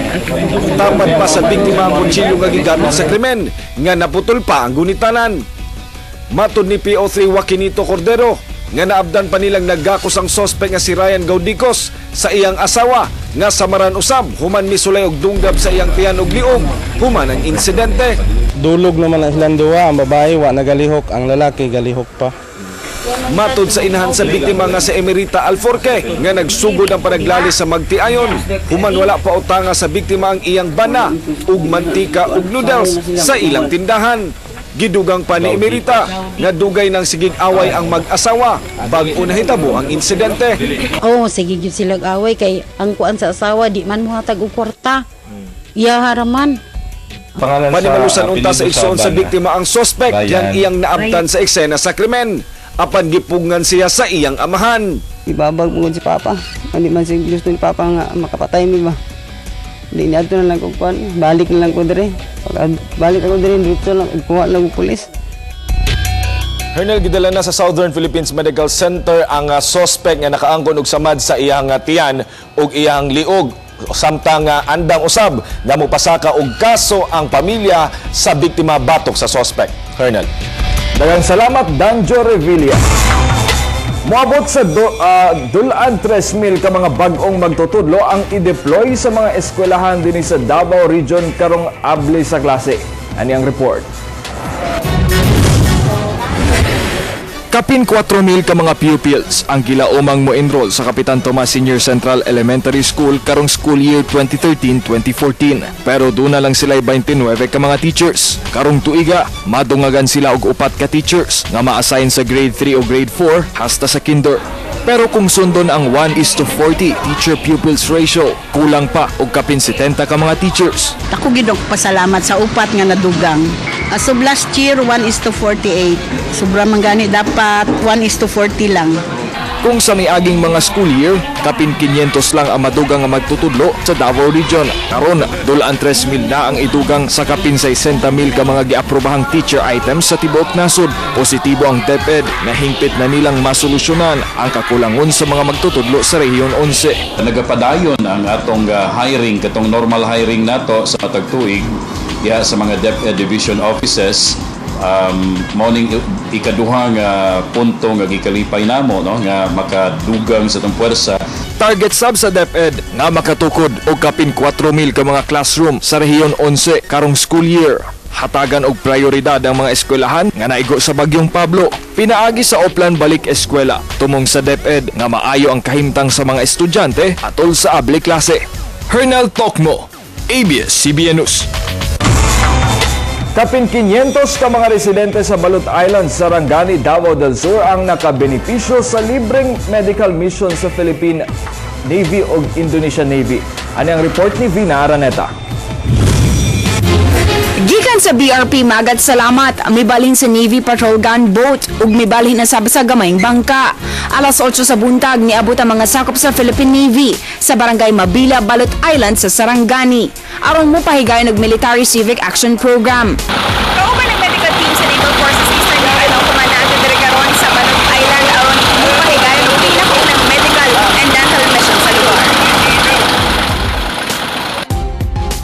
Tapat pa sa biktima ang kutsilyo nga gigamit sa krimen nga naputol pa ang gunitanan. Matud ni PO3 Joaquinito Cordero, nga naabdan pa nilang nagakos ang sospek nga si Ryan Gaudicos sa iyang asawa nga samaran usab human misulay og dunggab sa iyang tiyan og liog human ang insidente. Dulog naman ang silang duwa, ang babae wa nagalihok, ang lalaki galihok pa. Matod sa inahan sa biktima nga si Emerita Alforque nga nagsugod ang panaglali sa magtiayon human wala pa utanga sa biktima ang iyang bana ug mantika ug noodles sa ilang tindahan. Gidugang pa ni Emerita nga dugay ng sigig away ang mag-asawa bag-o nahitabo ang insidente. Sige gyud sila away kay ang kuan sa asawa di man mohatag og kwarta. Iya haraman. Manimalusan unta sa igsoon sa biktima ang suspect yang iyang naabtan sa eksena sa krimen. Apan gipugngan siya sa iyang amahan. Ibabag mo si Papa. Hindi man siya gusto ni Papa nga makapatay mi ba. Hindi niya ito na lang kung kuhan. Balik na lang ko dire. Balik ako dire, dito lang. Kuha lang pulis. Hernel, gidala na sa Southern Philippines Medical Center ang suspect nga nakaangkon og samad sa iyang tiyan og iyang liog. Samtang andang usab nga mopasaka og kaso ang pamilya sa biktima batok sa suspect. Hernel. Daghang salamat, Danjo Revilla. Moabot sa dulaan 3,000 ka mga bag-ong magtutudlo ang i-deploy sa mga eskwelahan din sa Davao Region karong abli sa klase. Ani ang report? Kapin 4,000 ka mga pupils ang gilaumang mo-enroll sa Kapitan Tomas Senior Central Elementary School karong school year 2013-2014. Pero doon na lang sila 29 ka mga teachers. Karong tuiga, madungagan sila og 4 ka teachers nga ma-assign sa grade 3 o grade 4 hasta sa kinder. Pero kung sundon ang 1:40 teacher-pupils ratio, kulang pa og kapin 70 ka mga teachers. Ako gidok pasalamat sa upat nga nadugang. As of last year, 1:48. Sobra man gani dapat 1:40 lang. Kung sa miaging mga school year, kapin 500 lang ang madugang nga magtutudlo sa Davao Region. Karon, dulaan 3,000 na ang idugang sa kapin 60,000 ka mga giaprobahang teacher items sa tibuok nasod. Positibo ang DepEd na hingpit na nilang masolusyonan ang kakulangon sa mga magtutudlo sa Rehiyon 11. Nagapadayon ang atong hiring, katong normal hiring nato sa matag tuig sa mga DepEd division offices. Morning ikaduhang punto nga gikalipay namo nga makadugang sa tong puwersa. Target sab sa DepEd nga makatukod og kapin 4,000 ka mga classroom sa Rehiyon 11 karong school year. Hatagan og prioridad ang mga eskwelahan nga naigo sa bagyong Pablo. Pinaagi sa Oplan balik eskwela tumong sa DepEd nga maayo ang kahimtang sa mga estudyante atol sa abli klase. Hernel Tokmo, ABS-CBN News. Kapin 500 ka mga residente sa Balut Island, Sarangani, Davao del Sur ang nakabenepisyo sa libreng medical mission sa Philippine Navy o Indonesian Navy. Ano ang report ni Vina Araneta? Gikan sa BRP Magat Salamat, mibalhin sa Navy Patrol Gunboat ug mibalhin na sab sa gamayng bangka. Alas 8 sa buntag niabot ang mga sakop sa Philippine Navy sa Barangay Mabila, Balut Island sa Sarangani. Aron mo pahigayon og Military Civic Action Program. Kauban ng medical team sa Naval Forces Eastern Navy ang komandante Dirigaron sa Balut Island aron mo pahigayon og pinakaunang medical and dental mission sa lugar.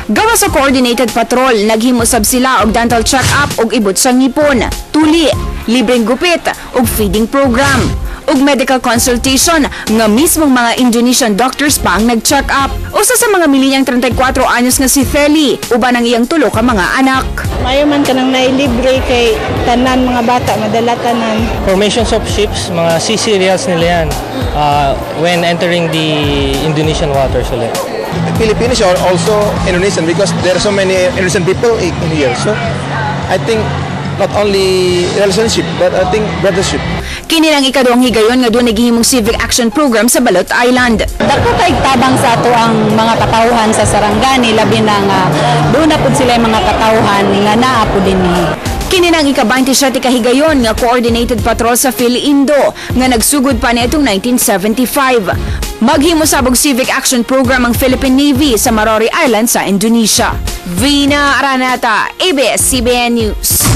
Gawa sa coordinated patrol, naghimusab sila og dental check-up og ibot sa ngipon, tuli, libreng gupit og feeding program. Ug medical consultation nga mismong mga Indonesian doctors pa ang nag-check up. Usa sa mga miliyang 34 anyos nga si Feli, uban ang iyang tulo ka mga anak. Mayo man ka nang nailibre kay tanan mga bata, madala tanan. Formations of ships, mga sea serials nila yan when entering the Indonesian waters ulit. The Filipinos are also Indonesian because there are so many Indonesian people in here. So I think not only relationship but I think brothership. Kini lang ikaduhang higayon nga doon naghihimong civic action program sa Balut Island. Dako kay tabang sa ato ang mga katawhan sa Sarangani, labi na nga doon na pud sila mga katawhan nga naa pud dinhi. Kini nang ika-27 ka higayon nga coordinated patrol sa PhilIndo nga nagsugod pa niadtong 1975. Maghimo-sabog civic action program ang Philippine Navy sa Marori Island sa Indonesia. Vina Araneta, ABS-CBN News.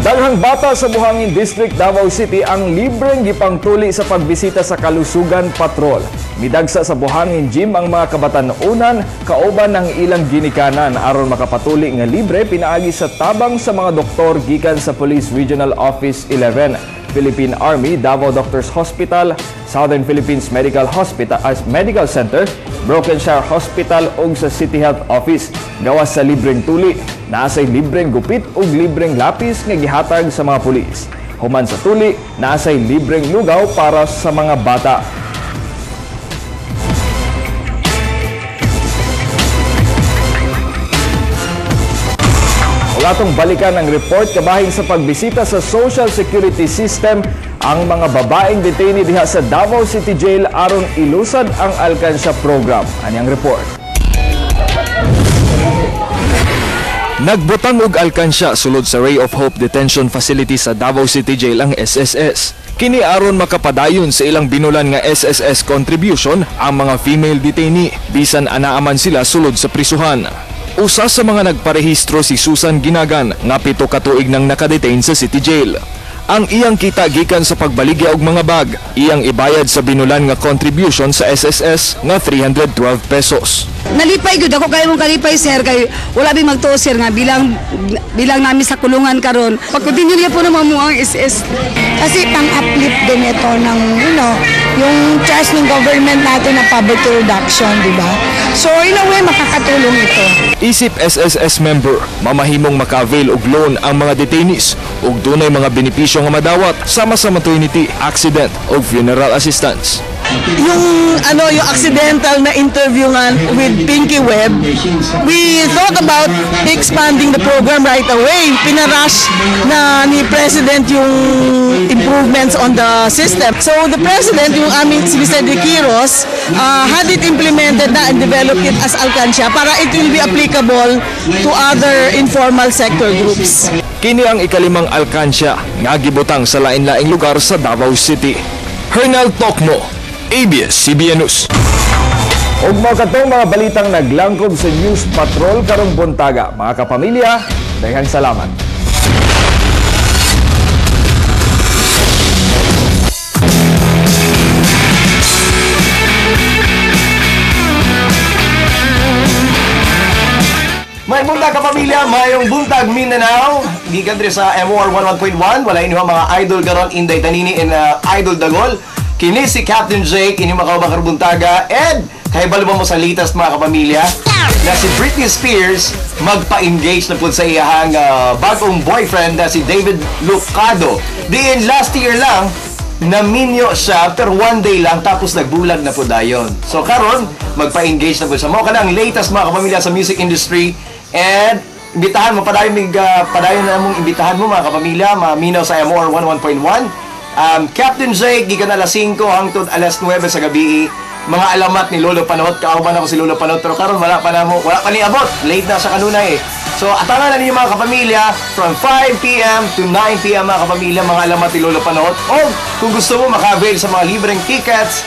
Daghang bata sa Buhangin District, Davao City ang libreng gipangtuli sa pagbisita sa Kalusugan Patrol. Midagsa sa Buhangin Gym ang mga kabatan-unan kauban ng ilang ginikanan aron makapatuli nga libre pinaagi sa tabang sa mga doktor gikan sa Police Regional Office 11. Philippine Army, Davao Doctors Hospital, Southern Philippines Medical Center, Broken Shire Hospital ug sa City Health Office. Gawas sa libreng tuli, naasay libreng gupit ug libreng lapis nga gihatag sa mga pulis. Human sa tuli, naasay libreng lugaw para sa mga bata. Atong balikan ang report kabahin sa pagbisita sa Social Security System ang mga babaeng detainee diha sa Davao City Jail aron ilusad ang alkansya program. Anyang report. Nagbutang og alkansya sulod sa Ray of Hope Detention Facility sa Davao City Jail ang SSS. Kini aron makapadayon sa ilang binulan nga SSS contribution ang mga female detainee bisan anaaman sila sulod sa prisuhan. Usa sa mga nagparehistro si Susan Ginagan nga 7 ka tuig nang nakadetain sa City Jail. Ang iyang kita gikan sa pagbaligya og mga bag, iyang ibayad sa binulan nga contribution sa SSS nga 312 pesos. Nalipay gud ako kayo mong kalipay sir kay wala bi magtuo sir nga bilang namin sa kulungan karon. Pag-continue niya po naman mo ang SS kasi pang-uplift din ito ng yung trust ng government natin na poverty reduction, di ba? So in a way makakatulong ito. Isip SSS member, mamahimong maka-avail og loan ang mga detainees ug dunay mga benepisyo nga madawat sama sa maternity, accident ug funeral assistance. Yung accidental na interview nga with Pinky Webb, we thought about expanding the program right away. Pinarush na ni President yung improvements on the system. So the President, yung aming si Mr. De Quiros, had it implemented na and developed it as alkansya para it will be applicable to other informal sector groups. Kini ang ikalimang alkansya nga gibutang sa lain-laing lugar sa Davao City. Hernal Tokmo, ABS-CBN News. Og mga katong mga balitang naglangkob sa News Patrol karong buntaga. Mga kapamilya, daghang salamat. May buntag kapamilya, mayong buntag Mindanao. Gikan diri sa MOR 11.1, wala inyong mga idol karon Inday Tanini and Idol Dagol. Kini si Captain Jake, inyong makabakar buntaga. And kahibalo mo sa latest mga kapamilya na si Britney Spears magpa-engage na po sa iyahang bagong boyfriend na si David Lucado. Diin last year lang naminyo siya pero one day lang tapos nagbulag na po dayon. So karon magpa-engage na po siya. Mo ka lang latest mga kapamilya sa music industry. And imbitahan mo, padayon na mong imbitahan mo mga kapamilya, maminaw sa MOR 11.1. Captain Jake, gikan alas 5 hangtod alas 9 sa gabi. Mga alamat ni Lolo Panot, kauban ako si Lolo Panot, pero karon wala pa niabot. Late na sa kanuna eh. So atangan na ninyo mga kapamilya from 5 p.m. to 9 p.m. mga kapamilya, mga alamat ni Lolo Panot. O kung gusto mo maka-avail sa mga libreng tickets,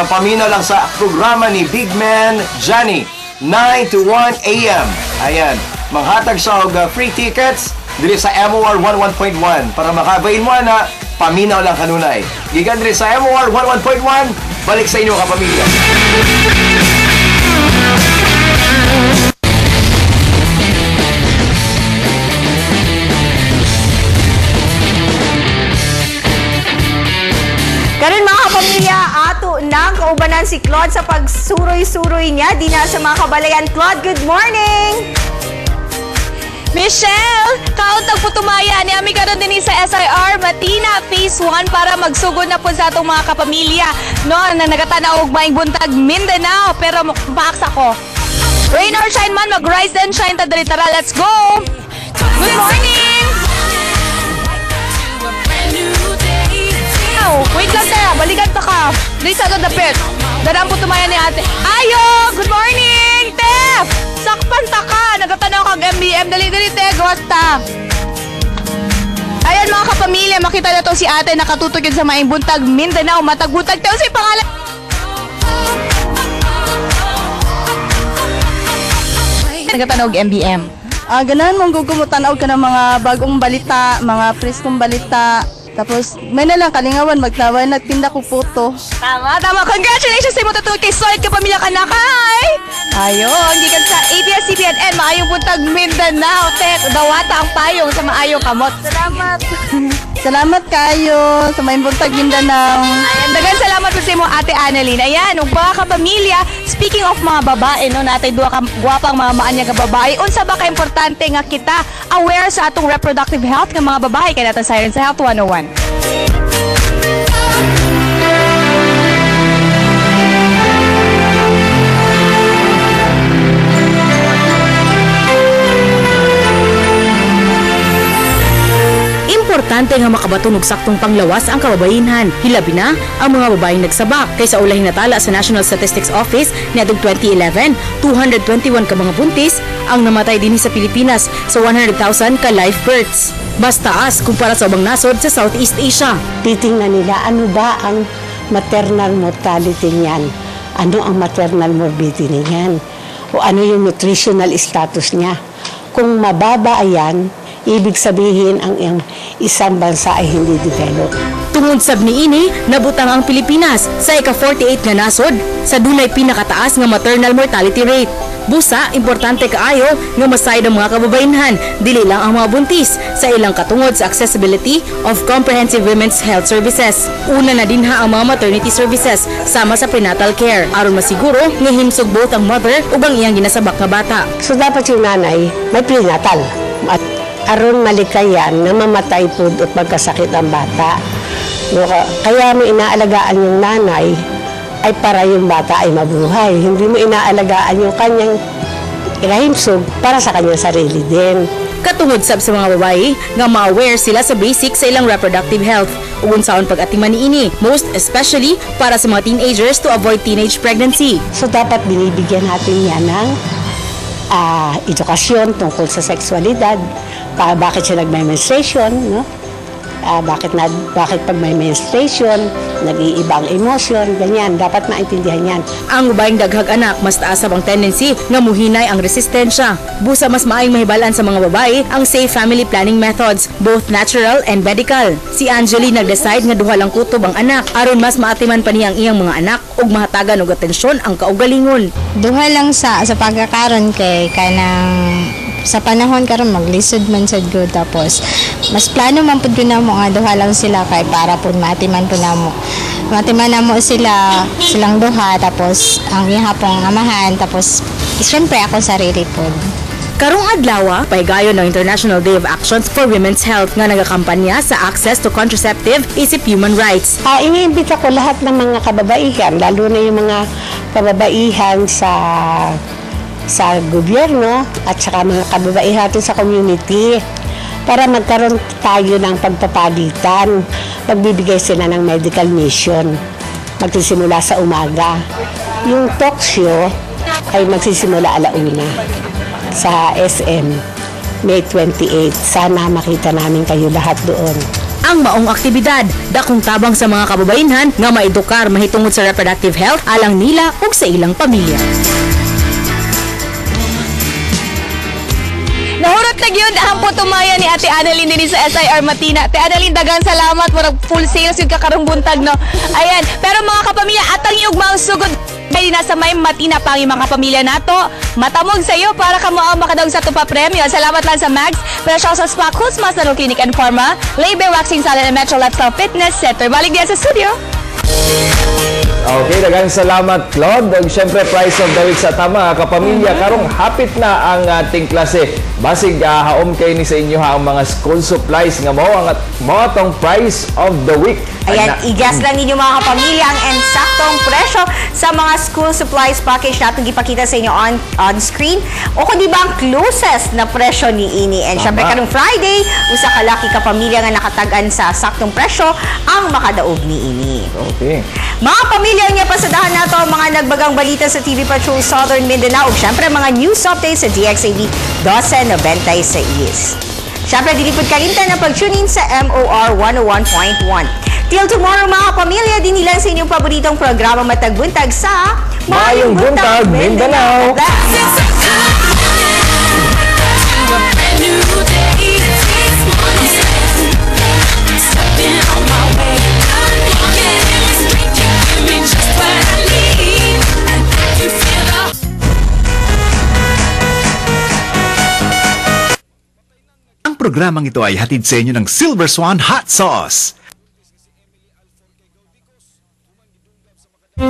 paminaw lang sa programa ni Big Man Johnny 9 to 1 a.m. Ayan, manghatag sa free tickets dili sa MOR 11.1 para maka-avail mo na paminaw lang kanunay. Gikan diri sa MOR 11.1, balik sa inyo kapamilya. Karon mga kapamilya, ato nang kaubanan si Claude sa pagsuroy-suroy niya. Di na sa mga kabalayan. Claude, good morning! Michelle, kauntag po tumaya ni Ami karon din sa SIR Matina Phase 1 para magsugod na po sa atong mga kapamilya. No, na nagatanaw og maing buntag Mindanao, pero maaks ako. Rain or shine man, mag-rise and shine ta diri, tara, let's go! Good morning! Wait lang tayo, balikan pa ka. Dili sa agad dapit. Darang po tumaya ni ate. Ayo! Good morning, Tef! Sakpan ta ka! Nagatanaw kag MBM. Dali-dali, te. Gawas ta. Ayan mga kapamilya, makita na to si ate nakatutog yun sa maing buntag Mindanao. Matag-buntag tayo si pangalan. Nagatanaw og MBM. Ganahan mong gugumutan ka ng mga bagong balita, mga preskong balita, Tapos, may nalang kalingawan, magtaway, nagtinda ko puto. Tama. Congratulations sa imo tutulog kay Solid Kapamilya Kanakay! Ayun, gikan sa ABS-CBN, maayong buntag Mindanao. Dawata ang payong sa maayong kamot. Salamat. Salamat kayo sa maayong buntag Mindanao. Ayan, dagan salamat po sa imo Ate Annalyn. Ayan, ug mga kapamilya, speaking of mga babae, no, natay duha ka gwapang mga maanya nga babae. Unsa ba ka importante nga kita aware sa atong reproductive health nga mga babae kay natin sa Health 101. Importante nga makabatunog saktong panglawas ang kababayenhan. Hilabi na ang mga babaeng nagsabak. Kaysa ulay natala sa National Statistics Office niadtong 2011, 221 ka mga buntis ang namatay dinhi sa Pilipinas sa 100,000 ka live births. Mas taas kumpara sa ubang nasod sa Southeast Asia. Titingnan nila ano ba ang maternal mortality niyan, ano ang maternal morbidity niyan, o ano yung nutritional status niya. Kung mababa ayan, ibig sabihin ang isang bansa ay hindi develop. Tungod sab niini, nabutang ang Pilipinas sa ika-48 nga nasod sa dunay pinakataas nga maternal mortality rate. Busa, importante kaayo nga masayod ang mga kababayenhan, dili lang ang mga buntis sa ilang katungod sa accessibility of comprehensive women's health services. Una na dinha ang mga maternity services sama sa prenatal care aron masiguro nga himsog both ang mother ug ang iyang ginasabak nga bata. So dapat yung nanay may prenatal at aron malikayan na mamatay po at magkasakit ang bata. Kaya mo inaalagaan yung nanay ay para yung bata ay mabuhay. Hindi mo inaalagaan yung kanyang ilahimsog para sa kanyang sarili din. Katungod sab sa mga babae nga ma-aware sila sa basic sa ilang reproductive health ug unsaon pag-atiman niini, most especially para sa mga teenagers to avoid teenage pregnancy. So dapat binibigyan natin yan ng edukasyon tungkol sa sexualidad, bakit siya nagme-menstruation, no? Bakit pag may menstruation, nag-iiba ang emosyon, ganyan, dapat maintindihan yan. Ang babaeng daghag anak, mas taas ang tendency nga muhinay ang resistensya. Busa mas maayong mahibalan sa mga babae ang safe family planning methods, both natural and medical. Si Angeli nag-decide nga duha lang kutob ang anak aron mas maatiman pa niya ang iyang mga anak ug mahatagan og atensyon ang kaugalingon. Duha lang sa pagkakaron kay kanang sa panahon karon maglisod man sad go, tapos mas plano man pud na mo nga duha lang sila kay para pud matiman pud namo. Matiman namo silang duha, tapos ang ihapong amahan, tapos syempre ako sarili pud. Karong adlaw, paygayon ng International Day of Actions for Women's Health nga nagakampanya sa access to contraceptive isip human rights. Iniimbita ko lahat ng mga kababaihan, lalo na yung mga kababaihan sa gobyerno at saka mga kababaihan sa community para magkaroon tayo ng pagpapalitan. Magbibigay sila ng medical mission. Magsisimula sa umaga. Yung talk show ay magsisimula 1:00 sa SM, May 28. Sana makita namin kayo lahat doon. Ang maong aktibidad, dakong tabang sa mga kababayenhan nga maedukar mahitungod sa reproductive health alang nila ug sa ilang pamilya. Nahurot na gyud ang putumaya ni Ate Annalyn din sa SIR Matina. Ate Annalyn, dagang salamat mo full sales yung kakarong buntag, no. Ayan, pero mga kapamilya, atang iugmang sugod kay nasa may Matina pang mga kapamilya nato. Matamog sa iyo para kamo ang makadaog sa tupa premyo. Salamat lang sa Mags, Precious sa Spa, Kuzmas Dental Clinic and Pharma, Labor Waxing Salon and Metro Lifestyle Fitness Center. Balik diyan sa studio. Okay, daghang salamat Claude. Ug syempre price of the week sa tama kapamilya. Karong hapit na ang ating klase. Basig haom kay ni sa inyo ang mga school supplies nga mao tong price of the week. Ayan, i-guess lang ninyo mga kapamilya ang ensaktong presyo sa mga school supplies package natin gipakita sa inyo on screen. O kung di ba ang closest na presyo ni ini. And syempre karong Friday, usa ka laki kapamilya nga nakatagan sa saktong presyo ang makadaog ni ini. Okay. Mga pamilya niya, pasadahan na to ang mga nagbagang balita sa TV Patrol Southern Mindanao. Syempre mga news updates sa DXAV 1296. Syempre dilipod kalimtan na pag-tune in sa MOR 101.1. Till tomorrow mga pamilya, din nilang sa inyong paboritong programa Matagbuntag sa Mayong Buntag Mindanao. New day, it's morning, Programang ito ay hatid sa inyo ng Silver Swan Hot Sauce.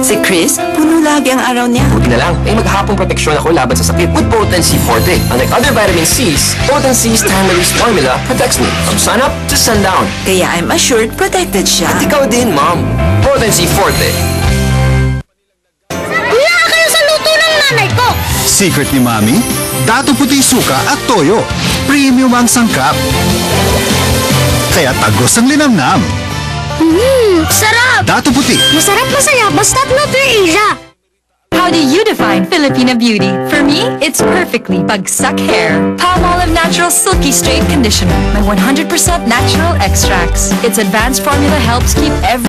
Si Chris, puno lagi ang araw niya. Buti na lang, may maghapong proteksyon ako laban sa sakit with Potency Forte. Unlike other vitamin C's, Potency's time-release formula protects me from sunup to sundown. Kaya I'm assured protected siya. At ikaw din, Mom. Potency Forte. Wala kayo sa luto ng nanay ko! Secret ni Mami, dato puti suka at toyo. Premium ang sangkap. Kaya tagos ang linamnam. Sarap! Dato puti. Masarap masaya, basta't nutri-Asia. How do you define Filipina beauty? For me, it's perfectly bagsak hair. Palmolive Natural Silky Straight Conditioner. My 100% natural extracts. Its advanced formula helps keep every